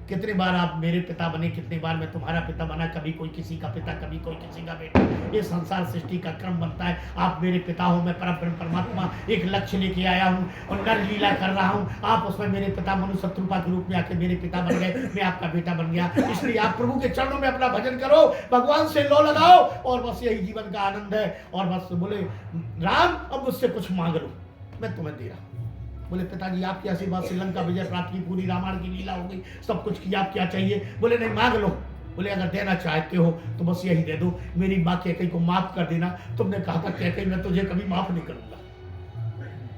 कितने बार आप मेरे पिता बने, कितने बार मैं तुम्हारा पिता बना, कभी कोई किसी का पिता, कभी कोई किसी का बेटा। ये संसार सृष्टि का क्रम बनता है। आप मेरे पिता हो, मैं परम परमात्मा एक लक्ष्य लेके आया हूँ और नर लीला कर रहा हूँ। आप उसमें मेरे पिता मनु शत्रुपा के रूप में आके मेरे पिता बन गए, मैं आपका बेटा बन गया। इसलिए आप प्रभु के चरणों में अपना भजन करो, भगवान से लो लगाओ, और बस यही जीवन का आनंद है। और बस बोले राम अब मुझसे कुछ मांग लो, मैं तुम्हें दे रहा हूँ। बोले पिताजी आपके आशीर्वाद श्रीलंका विजय प्राप्त की, पूरी रामायण की लीला हो गई, सब कुछ किया, आप क्या चाहिए? बोले नहीं मांग लो। बोले अगर देना चाहते हो तो बस यही दे दो, मेरी माँ कैकेयी को माफ कर देना। तुमने कहा था कैकेयी मैं तुझे कभी माफ नहीं करूंगा।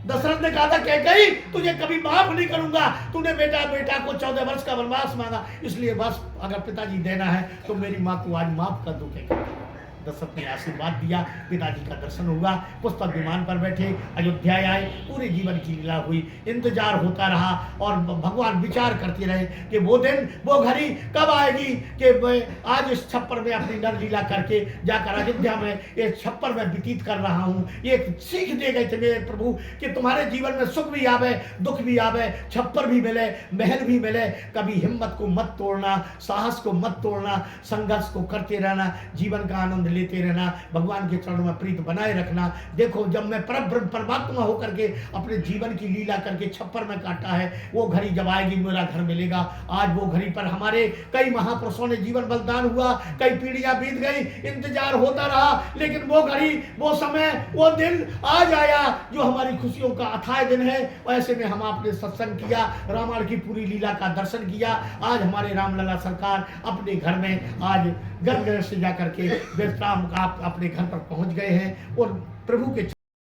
दशरथ ने कहा था कैकेयी तुझे कभी माफ नहीं करूंगा, तूने बेटा को 14 वर्ष का वनवास मांगा, इसलिए बस अगर पिताजी देना है तो मेरी माँ को आज माफ कर दो कैकेयी। दशरथ ने आशीर्वाद दिया, पिताजी का दर्शन हुआ, पुष्पक विमान पर बैठे अयोध्या आए, पूरे जीवन की लीला हुई। इंतजार होता रहा और भगवान विचार करते रहे कि वो दिन वो घड़ी कब आएगी कि मैं आज इस छप्पर में अपनी नर लीला करके जाकर अयोध्या में ये छप्पर में व्यतीत कर रहा हूँ। ये सीख दे गए थे मेरे प्रभु कि तुम्हारे जीवन में सुख भी आवे, दुख भी आवे, छप्पर भी मिले, महल भी मिले, कभी हिम्मत को मत तोड़ना, साहस को मत तोड़ना, संघर्ष को करते रहना, जीवन का आनंद लेते रहना, भगवान के चरणों में प्रीत बनाए रखना। देखो जब मैं परमात्मा होकर के अपने जीवन की लीला करके छप्पर में काटा है, वो घड़ी जब आएगी मेरा घर मिलेगा। आज वो घड़ी पर हमारे कई महापुरुषों ने जीवन बलिदान हुआ, कई पीढ़ियां बीत गई, इंतजार होता रहा, लेकिन वो घड़ी, वो समय, वो दिन आज आया जो हमारी खुशियों का अथाह दिन है। ऐसे में हम आपने सत्संग किया, रामायण की पूरी लीला का दर्शन किया। आज हमारे रामलला सरकार अपने घर में आज गर्भ से जाकर के विश्राम आप अपने घर पर पहुंच गए हैं और प्रभु के